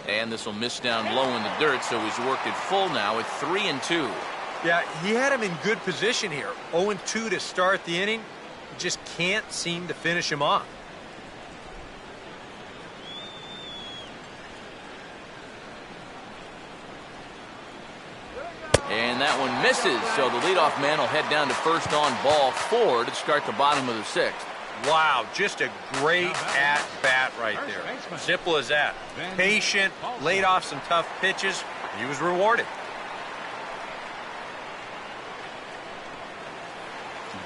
And this will miss down low in the dirt, so he's worked it full now at 3-2. Yeah, he had him in good position here. 0-2 to start the inning. Just can't seem to finish him off. And that one misses, so the leadoff man will head down to first on ball 4 to start the bottom of the 6th. Wow, just a great at-bat right there. Simple as that. Patient, laid off some tough pitches. He was rewarded.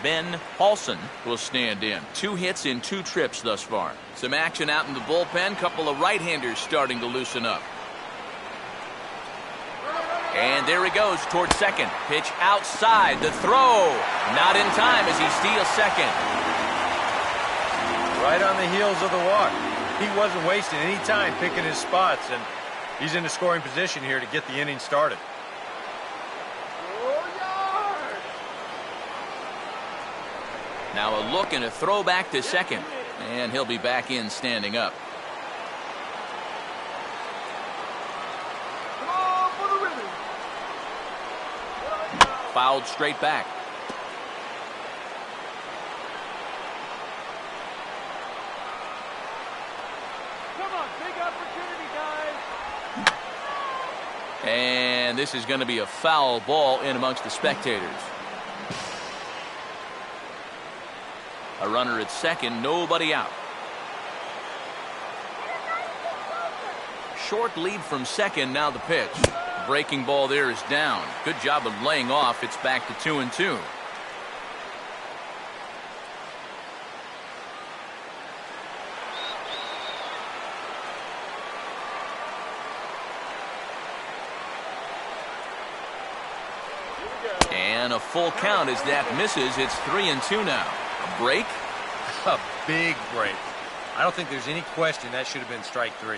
Ben Paulson will stand in. 2 hits in 2 trips thus far. Some action out in the bullpen. Couple of right-handers starting to loosen up. And there he goes towards second. Pitch outside. The throw. Not in time as he steals second. Right on the heels of the walk. He wasn't wasting any time picking his spots, and he's in the scoring position here to get the inning started. Now a look and a throw back to second. And he'll be back in standing up. Fouled straight back. Come on, big opportunity, guys. And this is going to be a foul ball in amongst the spectators. A runner at second, nobody out. Short lead from second, now the pitch. Breaking ball there is down. Good job of laying off. It's back to 2-2. And a full count as that misses. It's 3-2 now. A break? A big break. I don't think there's any question that should have been strike 3.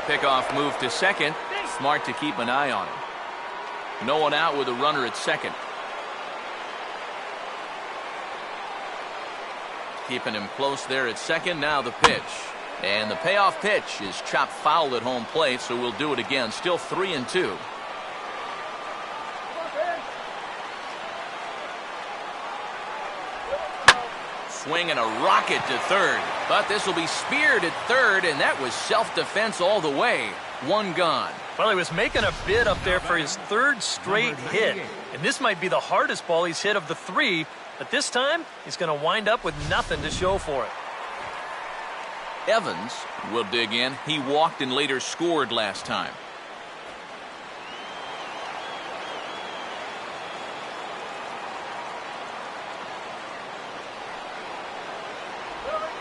Pickoff move to second. Smart to keep an eye on him. No one out with a runner at second. Keeping him close there at second. Now the pitch. And the payoff pitch is chopped foul at home plate, so we'll do it again. Still 3-2. Swing and a rocket to third. But this will be speared at third, and that was self-defense all the way. 1 gone. Well, he was making a bid up there for his 3rd straight hit. And this might be the hardest ball he's hit of the 3. But this time, he's going to wind up with nothing to show for it. Evans will dig in. He walked and later scored last time.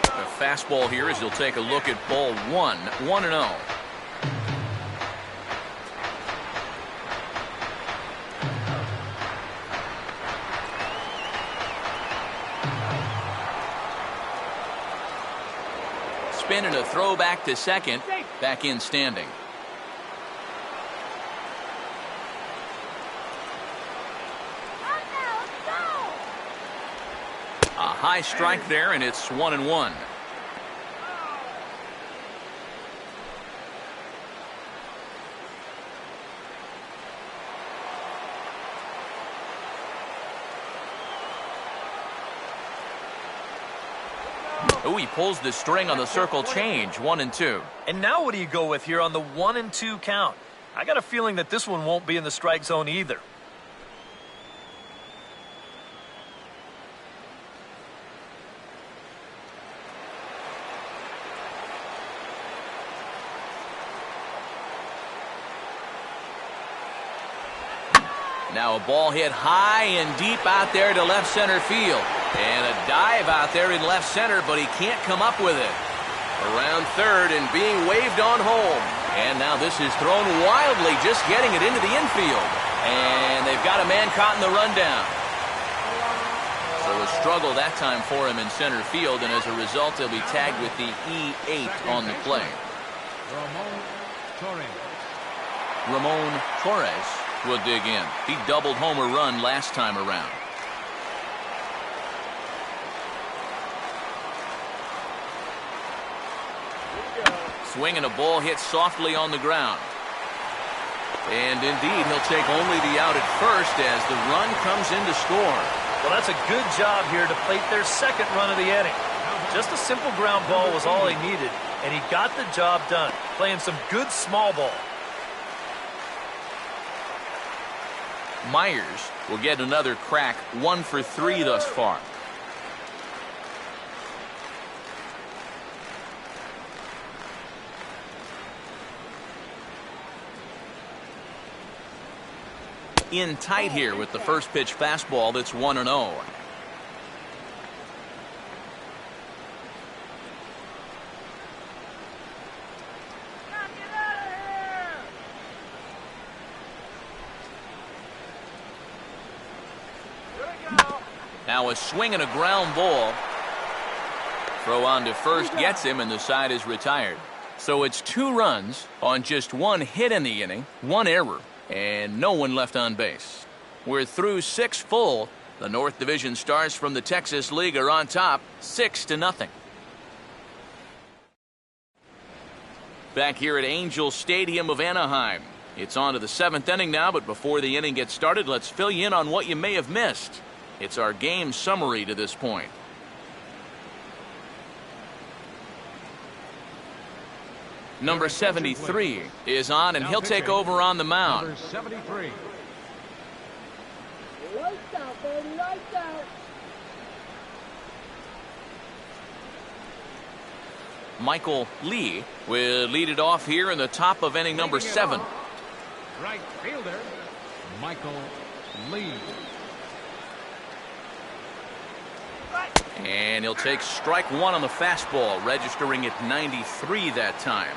A fastball here as he'll take a look at ball 1. 1-0. Spin and a throw back to second. Back in standing. A high strike there, and it's 1-1. Ooh, he pulls the string on the circle change, 1-2. And now what do you go with here on the 1-2 count? I got a feeling that this one won't be in the strike zone either. Now a ball hit high and deep out there to left center field. And a dive out there in left center, but he can't come up with it. Around third and being waved on home. And now this is thrown wildly, just getting it into the infield. And they've got a man caught in the rundown. So a struggle that time for him in center field, and as a result, he'll be tagged with the E8 on the play. Ramon Torres will dig in. He doubled homer run last time around. Swinging a ball hit softly on the ground. And indeed, he'll take only the out at first as the run comes in to score. Well, that's a good job here to plate their second run of the inning. Just a simple ground ball was all he needed, and he got the job done, playing some good small ball. Myers will get another crack, 1 for 3 thus far. In tight here with the first pitch fastball that's 1-0. Now a swing and a ground ball. Throw on to first gets him, and the side is retired. So it's 2 runs on just 1 hit in the inning, 1 error, and no one left on base. We're through 6 full. The North Division Stars from the Texas League are on top, 6-0. Back here at Angel Stadium of Anaheim. It's on to the 7th inning now, but before the inning gets started, let's fill you in on what you may have missed. It's our game summary to this point. Number 73 is on, and he'll take over on the mound. Number 73. Lights out, baby, lights out. Michael Lee will lead it off here in the top of inning number 7. Right fielder, Michael Lee. And he'll take strike 1 on the fastball, registering at 93 that time.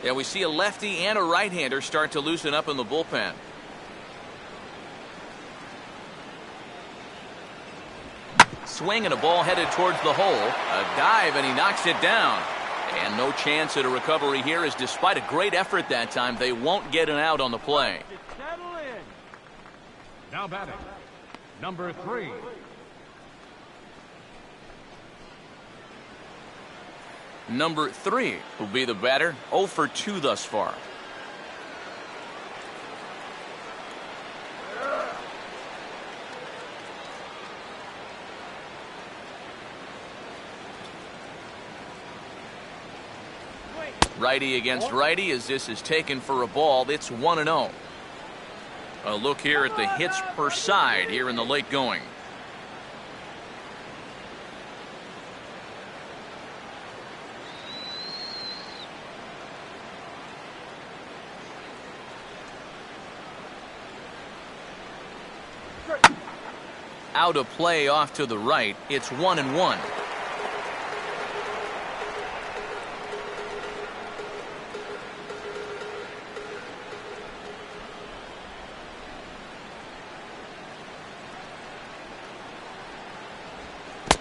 Yeah, we see a lefty and a right-hander start to loosen up in the bullpen. Swing and a ball headed towards the hole. A dive, and he knocks it down. And no chance at a recovery here, as despite a great effort that time, they won't get an out on the play. Settle in. Now batting, number 3. Number 3 will be the batter, 0 for 2 thus far. Righty against righty as this is taken for a ball. It's 1-0. A look here at the hits per side here in the late going. Out of play off to the right. It's 1-1.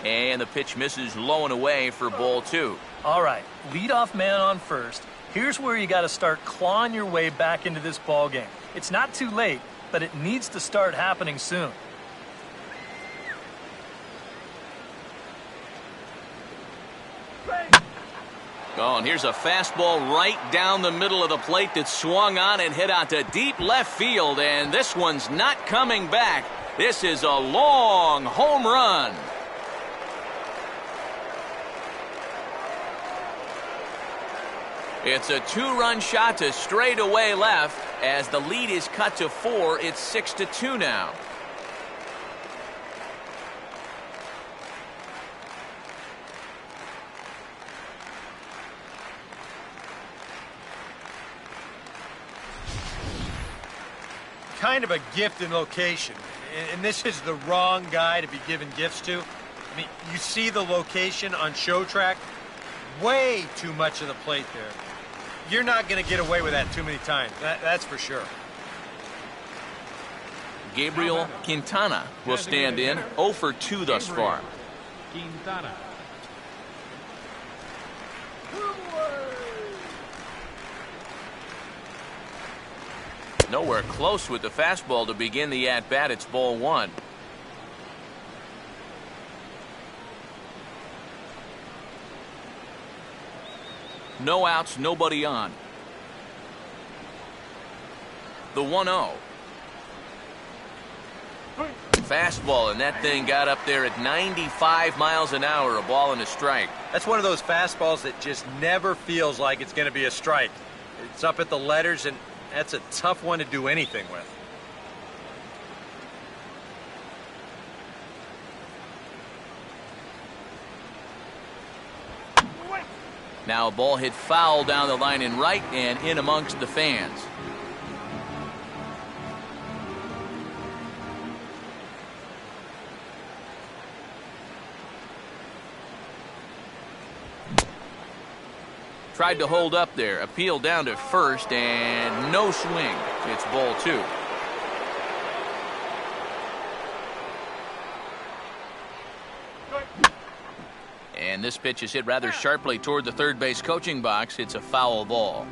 And the pitch misses low and away for ball 2. All right, leadoff man on first. Here's where you got to start clawing your way back into this ball game. It's not too late, but it needs to start happening soon. Oh, and here's a fastball right down the middle of the plate that swung on and hit out to deep left field, and this one's not coming back. This is a long home run. It's a 2-run shot to straightaway left. As the lead is cut to 4, it's 6-2 now. Kind of a gift in location, and this is the wrong guy to be giving gifts to. I mean, you see the location on Show Track, way too much of the plate there. You're not going to get away with that too many times, that's for sure. Gabriel Quintana will stand in, 0 for 2 thus far. Quintana. Nowhere close with the fastball to begin the at-bat. It's ball 1. No outs, nobody on. The 1-0. Fastball, and that thing got up there at 95 miles an hour, a ball and a strike. That's one of those fastballs that just never feels like it's going to be a strike. It's up at the letters, and that's a tough one to do anything with. Now a ball hit foul down the line in right and in amongst the fans. Tried to hold up there, appeal down to first, and no swing. It's ball 2. And this pitch is hit rather sharply toward the third base coaching box. It's a foul ball.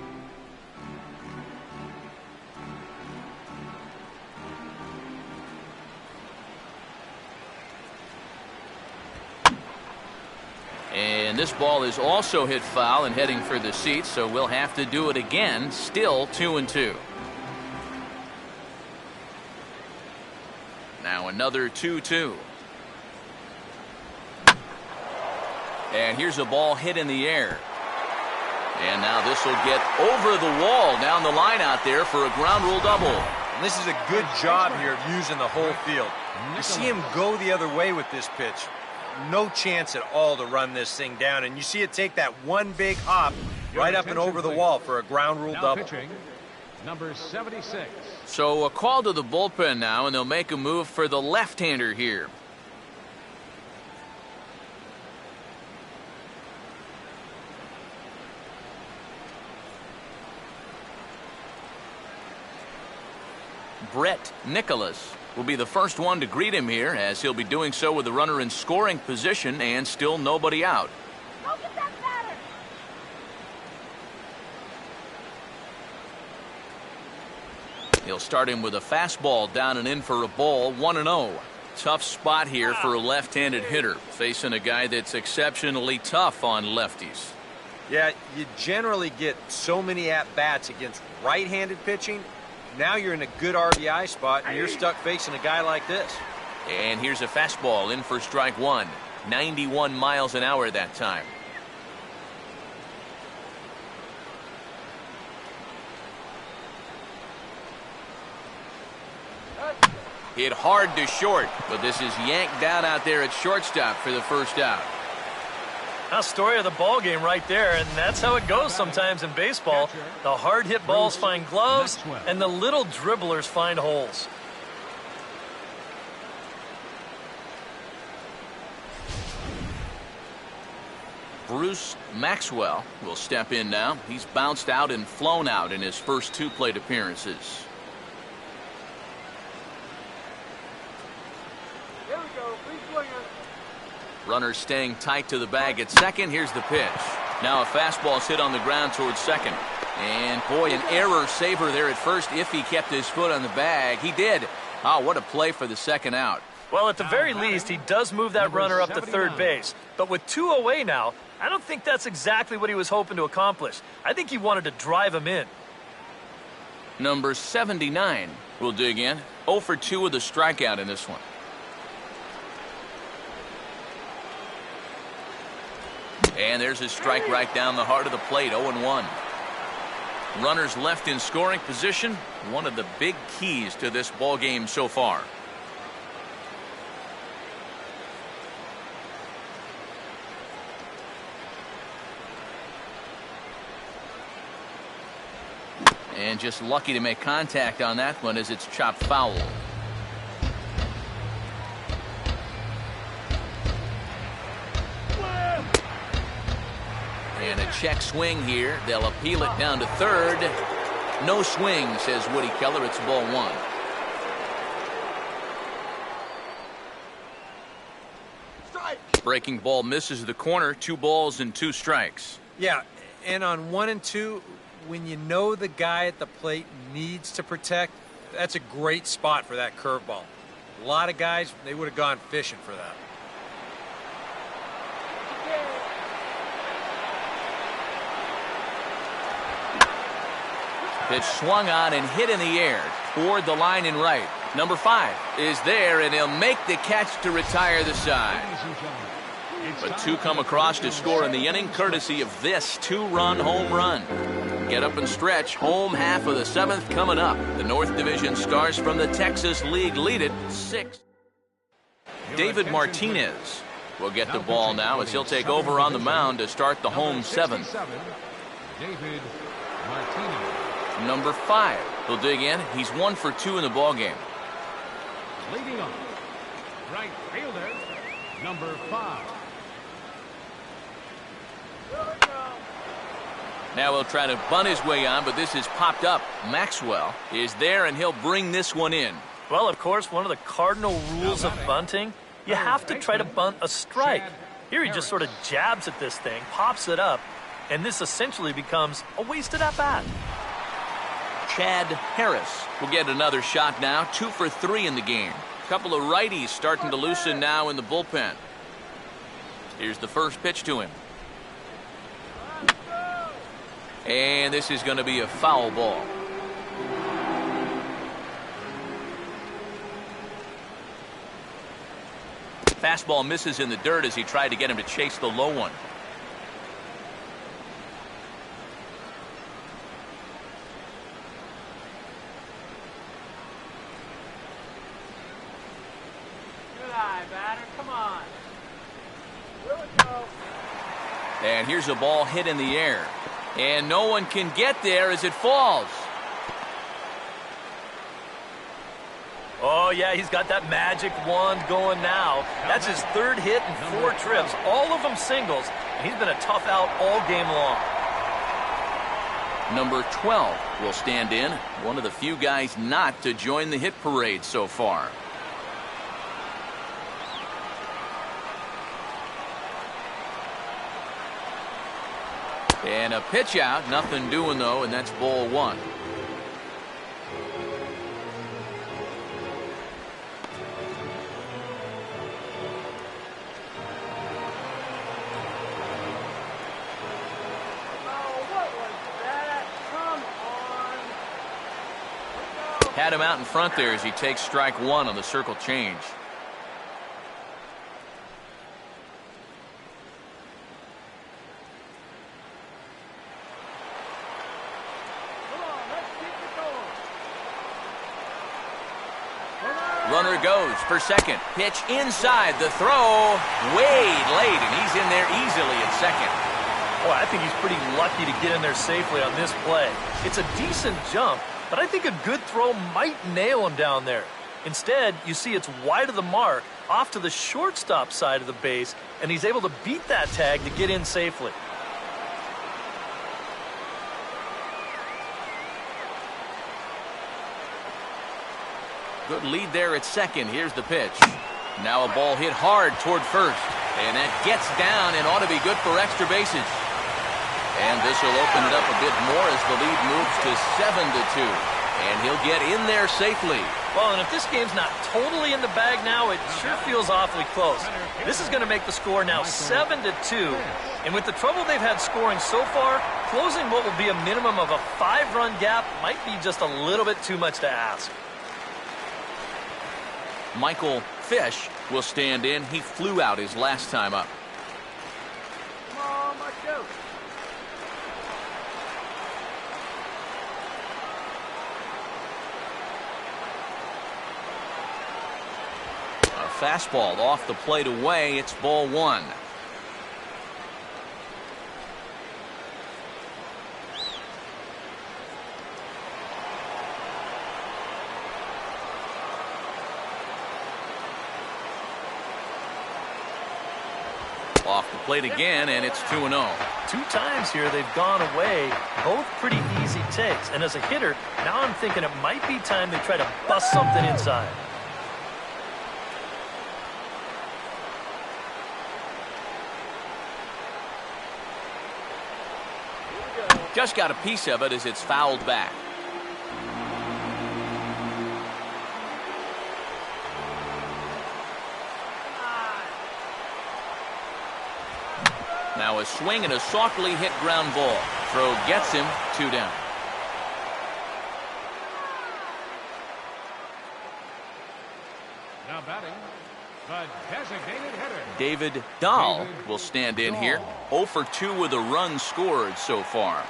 And this ball is also hit foul and heading for the seats, so we'll have to do it again. Still 2-2. Now another 2-2. And here's a ball hit in the air. And now this will get over the wall down the line out there for a ground rule double. And this is a good job here of using the whole field. You see him go the other way with this pitch. No chance at all to run this thing down. And you see it take that one big hop right up and over the wall for a ground rule double. Pitching, number 76. So a call to the bullpen now, and they'll make a move for the left-hander here. Brett Nicholas will be the first one to greet him here, as he'll be doing so with the runner in scoring position and still nobody out. Go get that batter. He'll start him with a fastball down and in for a ball, 1-0. Tough spot here for a left-handed hitter, facing a guy that's exceptionally tough on lefties. Yeah, you generally get so many at-bats against right-handed pitching. Now you're in a good RBI spot, and you're stuck facing a guy like this. And here's a fastball in for strike 1. 91 miles an hour that time. Hit hard to short, but this is yanked down out there at shortstop for the first out. Now, story of the ball game right there, and that's how it goes sometimes in baseball. The hard hit balls find gloves, and the little dribblers find holes. Bruce Maxwell will step in now. He's bounced out and flown out in his first 2 plate appearances. Here we go. Free swinger. Runner staying tight to the bag at second. Here's the pitch. Now a fastball's hit on the ground towards second. And boy, an error saver there at first if he kept his foot on the bag. He did. Oh, what a play for the second out. Well, at the very least, he does move that runner up to third base. But with 2 away now, I don't think that's exactly what he was hoping to accomplish. I think he wanted to drive him in. Number 79 will dig in. 0 for 2 with a strikeout in this one. And there's a strike right down the heart of the plate, 0-1. Runners left in scoring position, one of the big keys to this ball game so far. And just lucky to make contact on that one as it's chopped foul. And a check swing here. They'll appeal it down to third. No swing, says Woody Keller. It's ball 1. Strike. Breaking ball misses the corner. 2 balls and 2 strikes. Yeah, and on 1 and 2, when you know the guy at the plate needs to protect, that's a great spot for that curveball. A lot of guys, they would have gone fishing for that. Pitch swung on and hit in the air toward the line and right. Number 5 is there, and he'll make the catch to retire the side. But 2 come across to score in the inning, courtesy of this 2-run home run. Get up and stretch. Home half of the 7th coming up. The North Division Stars from the Texas League lead it 6. David Martinez will get the ball now as he'll take over on the mound to start the home 7th. David Martinez. Number 5 will dig in. He's 1 for 2 in the ball game. Leading off, right fielder, number 5. Now he'll try to bunt his way on, but this is popped up. Maxwell is there, and he'll bring this one in. Well, of course, one of the cardinal rules of bunting, you have to try to bunt a strike. Here he just sort of jabs at this thing, pops it up, and this essentially becomes a wasted at-bat. Chad Harris will get another shot now. 2 for 3 in the game. A couple of righties starting to loosen now in the bullpen. Here's the first pitch to him. And this is going to be a foul ball. Fastball misses in the dirt as he tried to get him to chase the low one. Good eye, batter. Come on. Here we go. And here's a ball hit in the air. And no one can get there as it falls. Oh, yeah, he's got that magic wand going now. That's his 3rd hit in 4 trips, all of them singles, and he's been a tough out all game long. Number 12 will stand in. One of the few guys not to join the hit parade so far. And a pitch out, nothing doing though, and that's ball 1. Had him out in front there as he takes strike 1 on the circle change. Runner goes for second. Pitch inside. The throw way late, and he's in there easily at second. Boy, I think he's pretty lucky to get in there safely on this play. It's a decent jump, but I think a good throw might nail him down there. Instead, you see it's wide of the mark, off to the shortstop side of the base, and he's able to beat that tag to get in safely. Good lead there at second. Here's the pitch. Now a ball hit hard toward first. And that gets down and ought to be good for extra bases. And this will open it up a bit more as the lead moves to 7-2. And he'll get in there safely. Well, and if this game's not totally in the bag now, it sure feels awfully close. This is going to make the score now 7-2. And with the trouble they've had scoring so far, closing what will be a minimum of a 5-run gap might be just a little bit too much to ask. Michael Fish will stand in. He flew out his last time up. Come on, let's go. A fastball off the plate away. It's ball 1. Off the plate again, and it's 2-0. 2 times here they've gone away, both pretty easy takes. And as a hitter, now I'm thinking it might be time they try to bust something inside. Just got a piece of it as it's fouled back. Now a swing and a softly hit ground ball. Throw gets him, 2 down. Now batting, the designated hitter. David Dahl will stand in here. 0 for 2 with a run scored so far.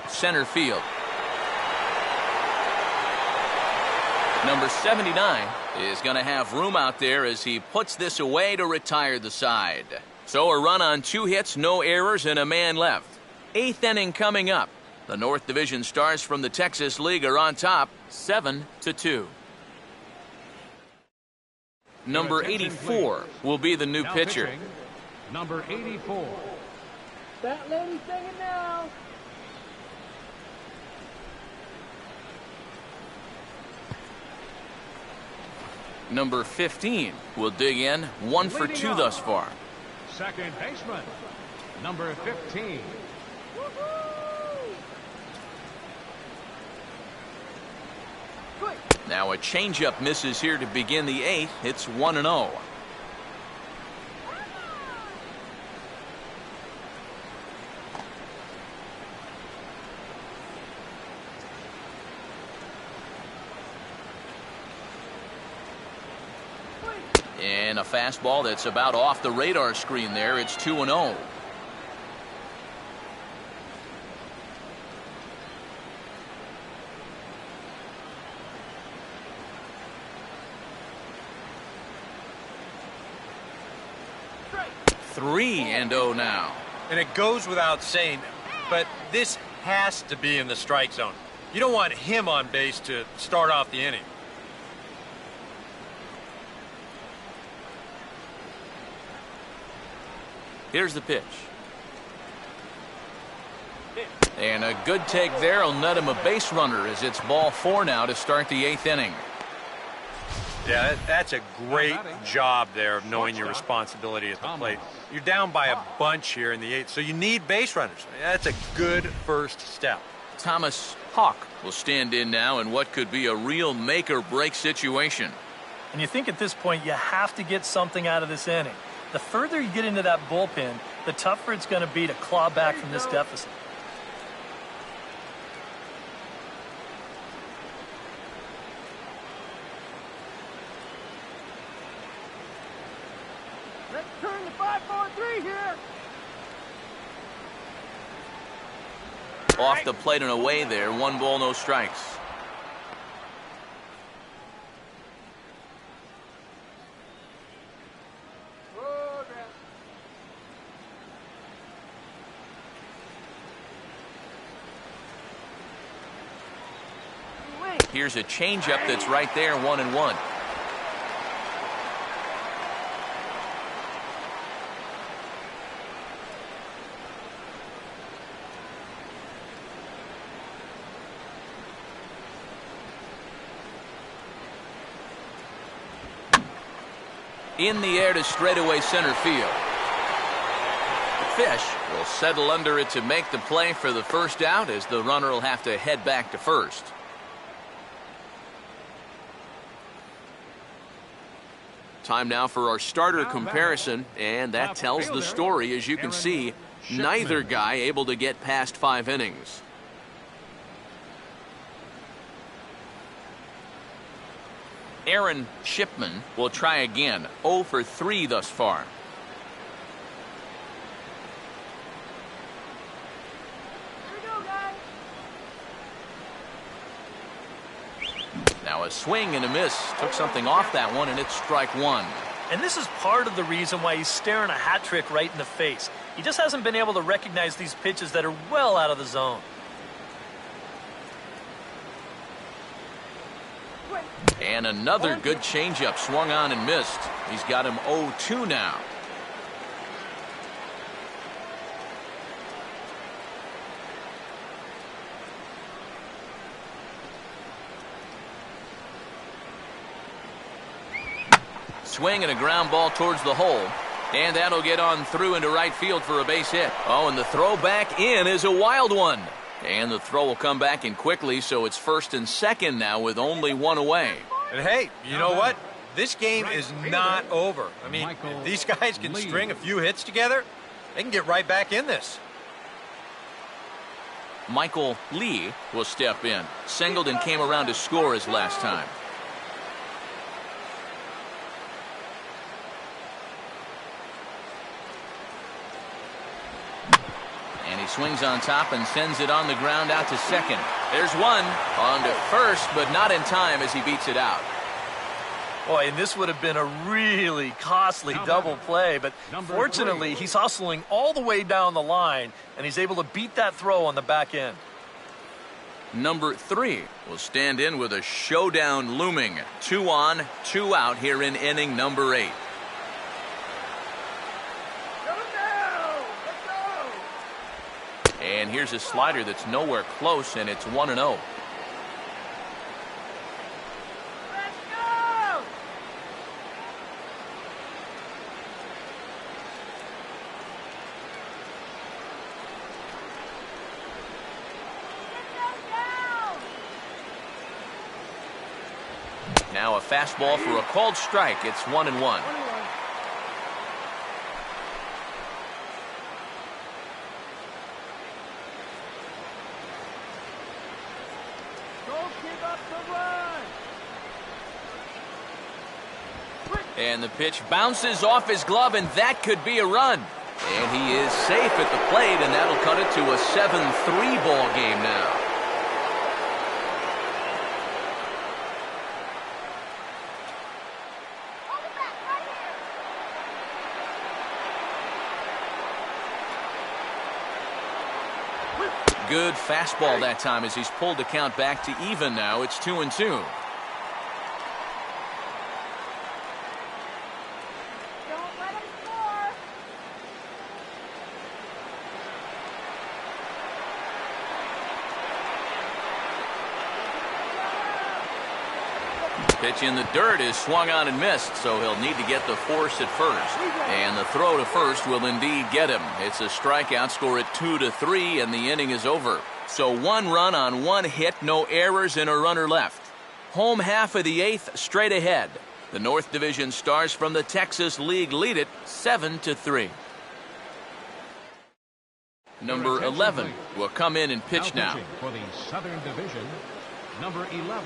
Center field. Number 79 is going to have room out there as he puts this away to retire the side. So a run on 2 hits, no errors, and a man left. 8th inning coming up. The North Division Stars from the Texas League are on top, 7-2. Number 84 will be the new Now pitcher. pitching, number 84. That lady's singing now. Number 15 will dig in, 1 for 2 thus far. Second baseman, number 15. Now a changeup misses here to begin the 8th. It's 1-0. And a fastball that's about off the radar screen there. It's 2-0. Three and 0 now. And it goes without saying, but this has to be in the strike zone. You don't want him on base to start off the inning. Here's the pitch. And a good take there will net him a base runner as it's ball 4 now to start the 8th inning. Yeah, that's a great job there of knowing your responsibility at the plate. You're down by a bunch here in the 8th, so you need base runners. That's a good first step. Thomas Hawk will stand in now in what could be a real make-or-break situation. And you think at this point you have to get something out of this inning. The further you get into that bullpen, the tougher it's going to be to claw back from this deficit. Let's turn the 5-4-3 here. Off the plate and away there. 1 ball, no strikes. Here's a changeup that's right there, 1-1. In the air to straightaway center field. Fish will settle under it to make the play for the first out, as the runner will have to head back to first. Time now for our starter comparison, and that tells the story. As you can see, neither guy able to get past 5 innings. Aaron Shipman will try again. 0 for 3 thus far. Now a swing and a miss. Took something off that one, and it's strike 1. And this is part of the reason why he's staring a hat trick right in the face. He just hasn't been able to recognize these pitches that are well out of the zone. And another good changeup swung on and missed. He's got him 0-2 now. Swing and a ground ball towards the hole. And that'll get on through into right field for a base hit. Oh, and the throw back in is a wild one. And the throw will come back in quickly, so it's first and second now with only 1 away. And hey, you know what? This game is not over. I mean, if these guys can string a few hits together, they can get right back in this. Michael Lee will step in. Singled and came around to score his last time. And he swings on top and sends it on the ground out to second. There's one. On to first, but not in time as he beats it out. Boy, and this would have been a really costly double play, but fortunately he's hustling all the way down the line, and he's able to beat that throw on the back end. Number 3 will stand in with a showdown looming. 2 on, 2 out here in inning number 8. And here's a slider that's nowhere close, and it's 1-0. Let's go! Get them down! Now a fastball for a called strike. It's 1-1. And the pitch bounces off his glove, and that could be a run. And he is safe at the plate, and that'll cut it to a 7-3 ball game now. Hold it back right here. Good fastball that time as he's pulled the count back to even now. It's 2-2. Don't let him score. Pitch in the dirt is swung on and missed, so he'll need to get the force at first. And the throw to first will indeed get him. It's a strikeout, score at 2-3, and the inning is over. So 1 run on 1 hit, no errors, and a runner left. Home half of the 8th straight ahead. The North Division Stars from the Texas League lead it 7-3. Number 11 will come in and pitch now. Pitching for the Southern Division, number 11.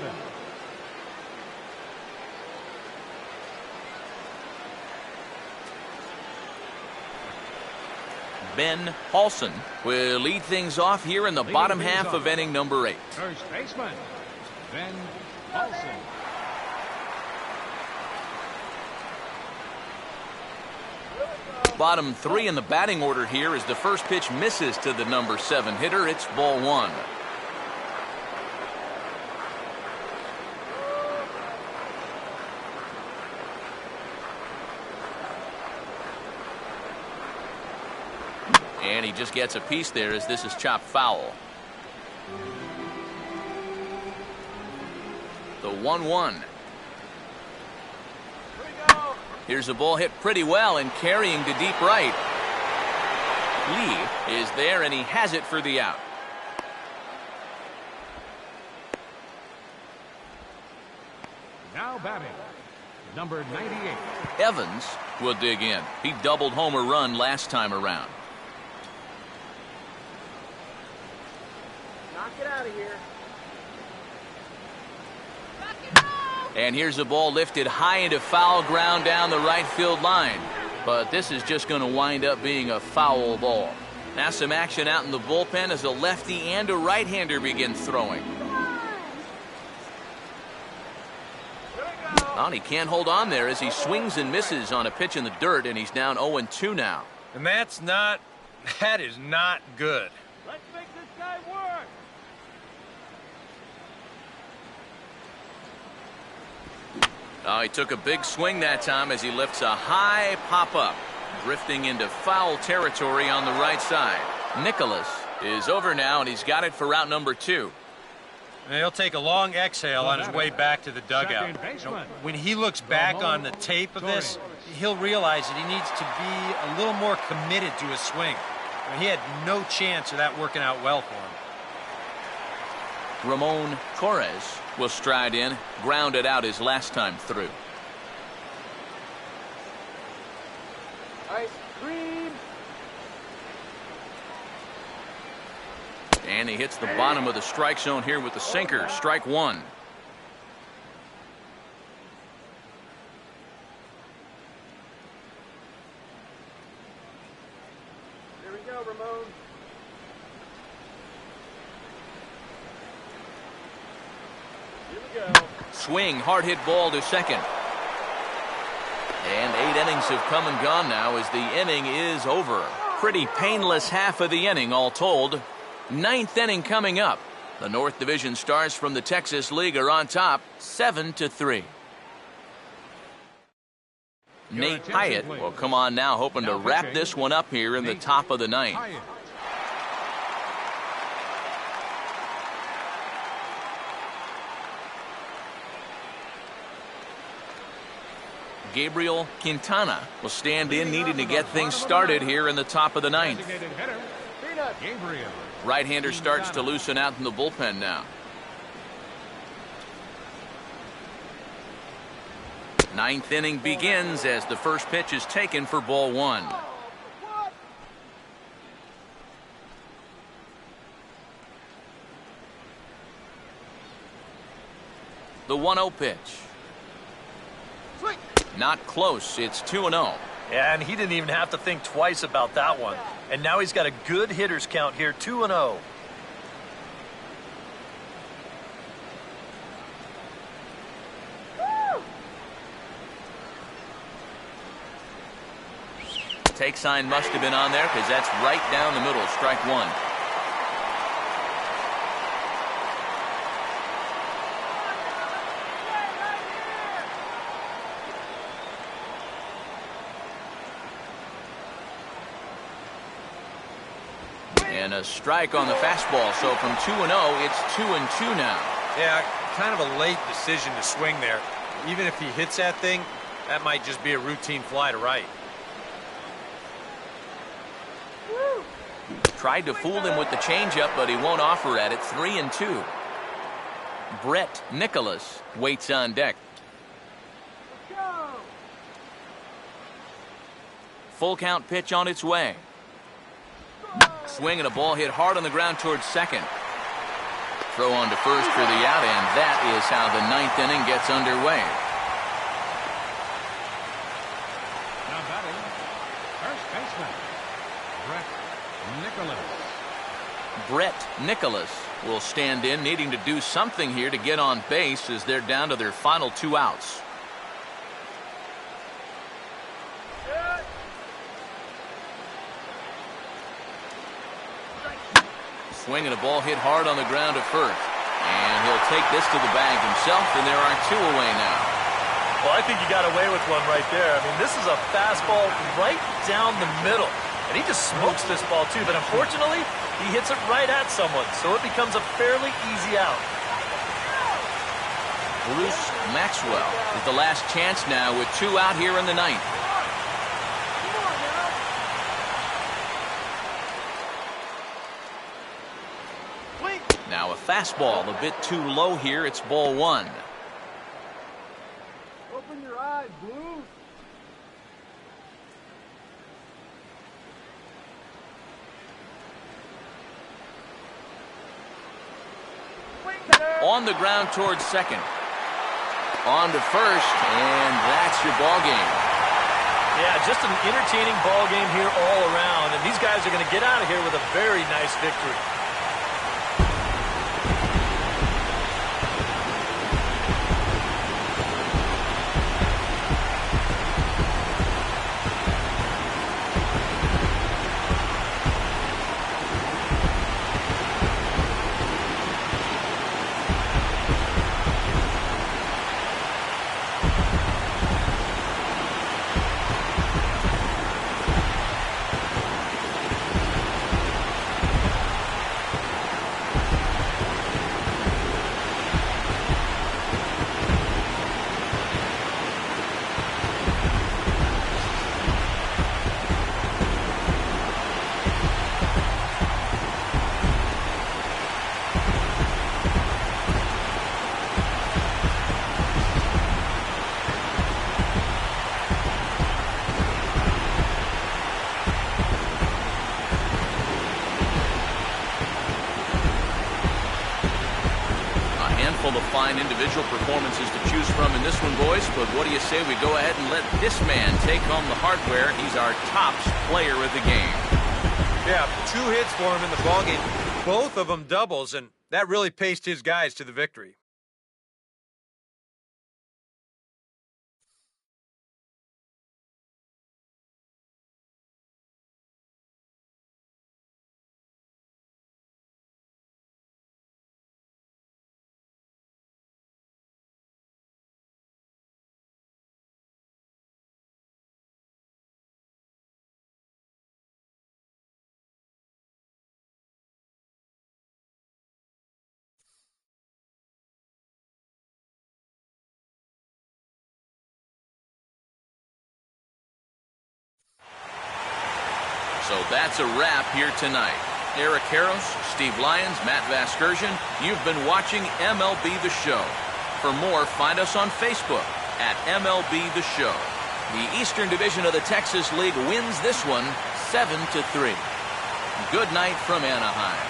Ben Paulson will lead things off here in the bottom half of inning number 8. First baseman, Ben Paulson. Bottom 3 in the batting order here as the first pitch misses to the number 7 hitter. It's ball 1. And he just gets a piece there as this is chopped foul. The 1-1. Here we go. Here's a ball hit pretty well and carrying to deep right. Lee is there, and he has it for the out. Now batting, number 98. Evans will dig in. He doubled home a run last time around. Knock it out of here. And here's a ball lifted high into foul ground down the right field line. But this is just going to wind up being a foul ball. Now some action out in the bullpen as a lefty and a right-hander begin throwing. Oh, and he can't hold on there as he swings and misses on a pitch in the dirt, and he's down 0-2 now. And that is not good. Let's make this guy work. Oh, he took a big swing that time as he lifts a high pop-up, drifting into foul territory on the right side. Nicholas is over now, and he's got it for route number 2. And he'll take a long exhale on his way back to the dugout. Second baseman. When he looks back on the tape of this, he'll realize that he needs to be a little more committed to his swing. He had no chance of that working out well for him. Ramon Torres will stride in, grounded out his last time through. Ice cream. And he hits the bottom of the strike zone here with the sinker. Strike 1. Here we go, Ramon. Here we go. Swing, hard hit ball to second. And 8 innings have come and gone now as the inning is over. Pretty painless half of the inning all told. 9th inning coming up. The North Division Stars from the Texas League are on top 7-3. Nate Hyatt will come on now, hoping to wrap this one up here in the top of the 9th. Gabriel Quintana will stand in, needing to get things started here in the top of the 9th. Gabriel. Right-hander starts to loosen out in the bullpen now. 9th inning begins as the first pitch is taken for ball 1. The 1-0 pitch. Not close. It's 2-0. Yeah, and he didn't even have to think twice about that one. And now he's got a good hitters count here, 2-0. Take sign must have been on there because that's right down the middle. Strike 1. And a strike on the fastball. So from 2-0, it's 2-2 now. Yeah, kind of a late decision to swing there. Even if he hits that thing, that might just be a routine fly to right. Tried to fool him with the changeup, but he won't offer at it. 3-2. Brett Nicholas waits on deck. Full count pitch on its way. Swing and a ball hit hard on the ground towards second. Throw on to first for the out, and that is how the 9th inning gets underway. Now batting, first baseman, Brett Nicholas. Brett Nicholas will stand in, needing to do something here to get on base as they're down to their final 2 outs. Swing and a ball hit hard on the ground to first. And he'll take this to the bag himself, and there are 2 away now. Well, I think you got away with one right there. I mean, this is a fastball right down the middle. And he just smokes this ball, too. But unfortunately, he hits it right at someone. So it becomes a fairly easy out. Bruce Maxwell is the last chance now with 2 out here in the ninth. Now a fastball a bit too low here. It's ball 1. Open your eyes, Blue. On the ground towards second. On to first, and that's your ball game. Yeah, just an entertaining ball game here all around, and these guys are going to get out of here with a very nice victory. Full of fine individual performances to choose from in this one, boys, but what do you say we go ahead and let this man take home the hardware? He's our tops player of the game. Yeah, 2 hits for him in the ball game, both of them doubles, and that really paced his guys to the victory. So that's a wrap here tonight. Eric Karros, Steve Lyons, Matt Vasgersian, you've been watching MLB The Show. For more, find us on Facebook at MLB The Show. The Eastern Division of the Texas League wins this one 7-3. Good night from Anaheim.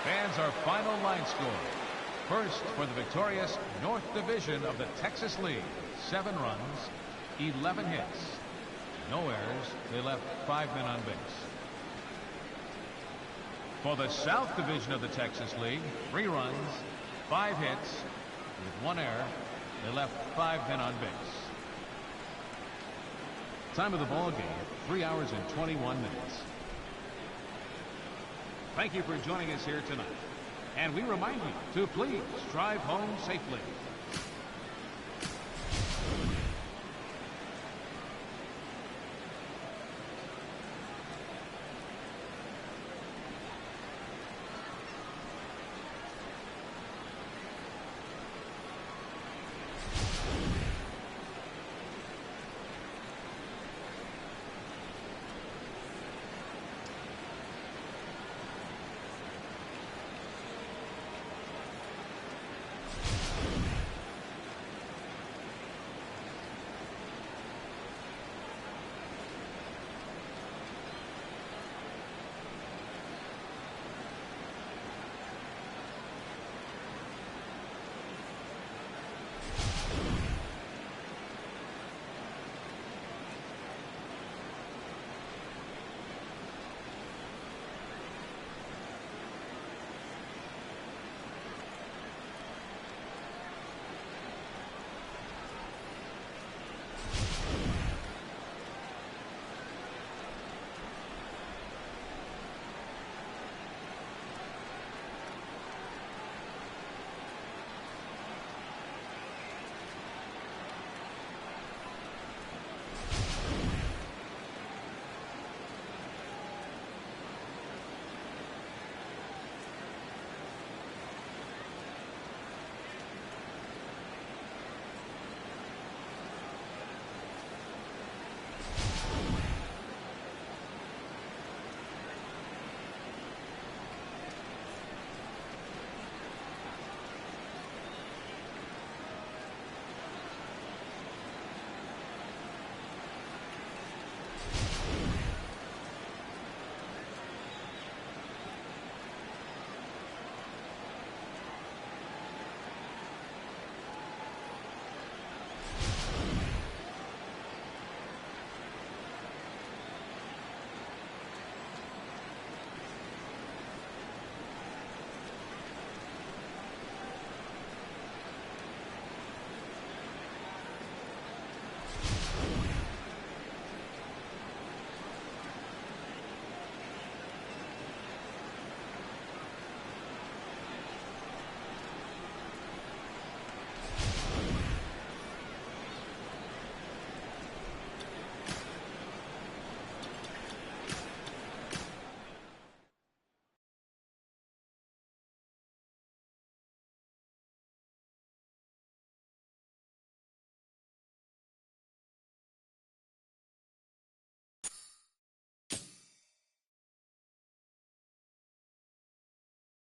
Fans, our final line score. First for the victorious North Division of the Texas League. 7 runs, 11 hits. No errors. They left 5 men on base. For the South Division of the Texas League, 3 runs, 5 hits. With 1 error, they left 5 men on base. Time of the ball game, 3 hours and 21 minutes. Thank you for joining us here tonight. And we remind you to please drive home safely.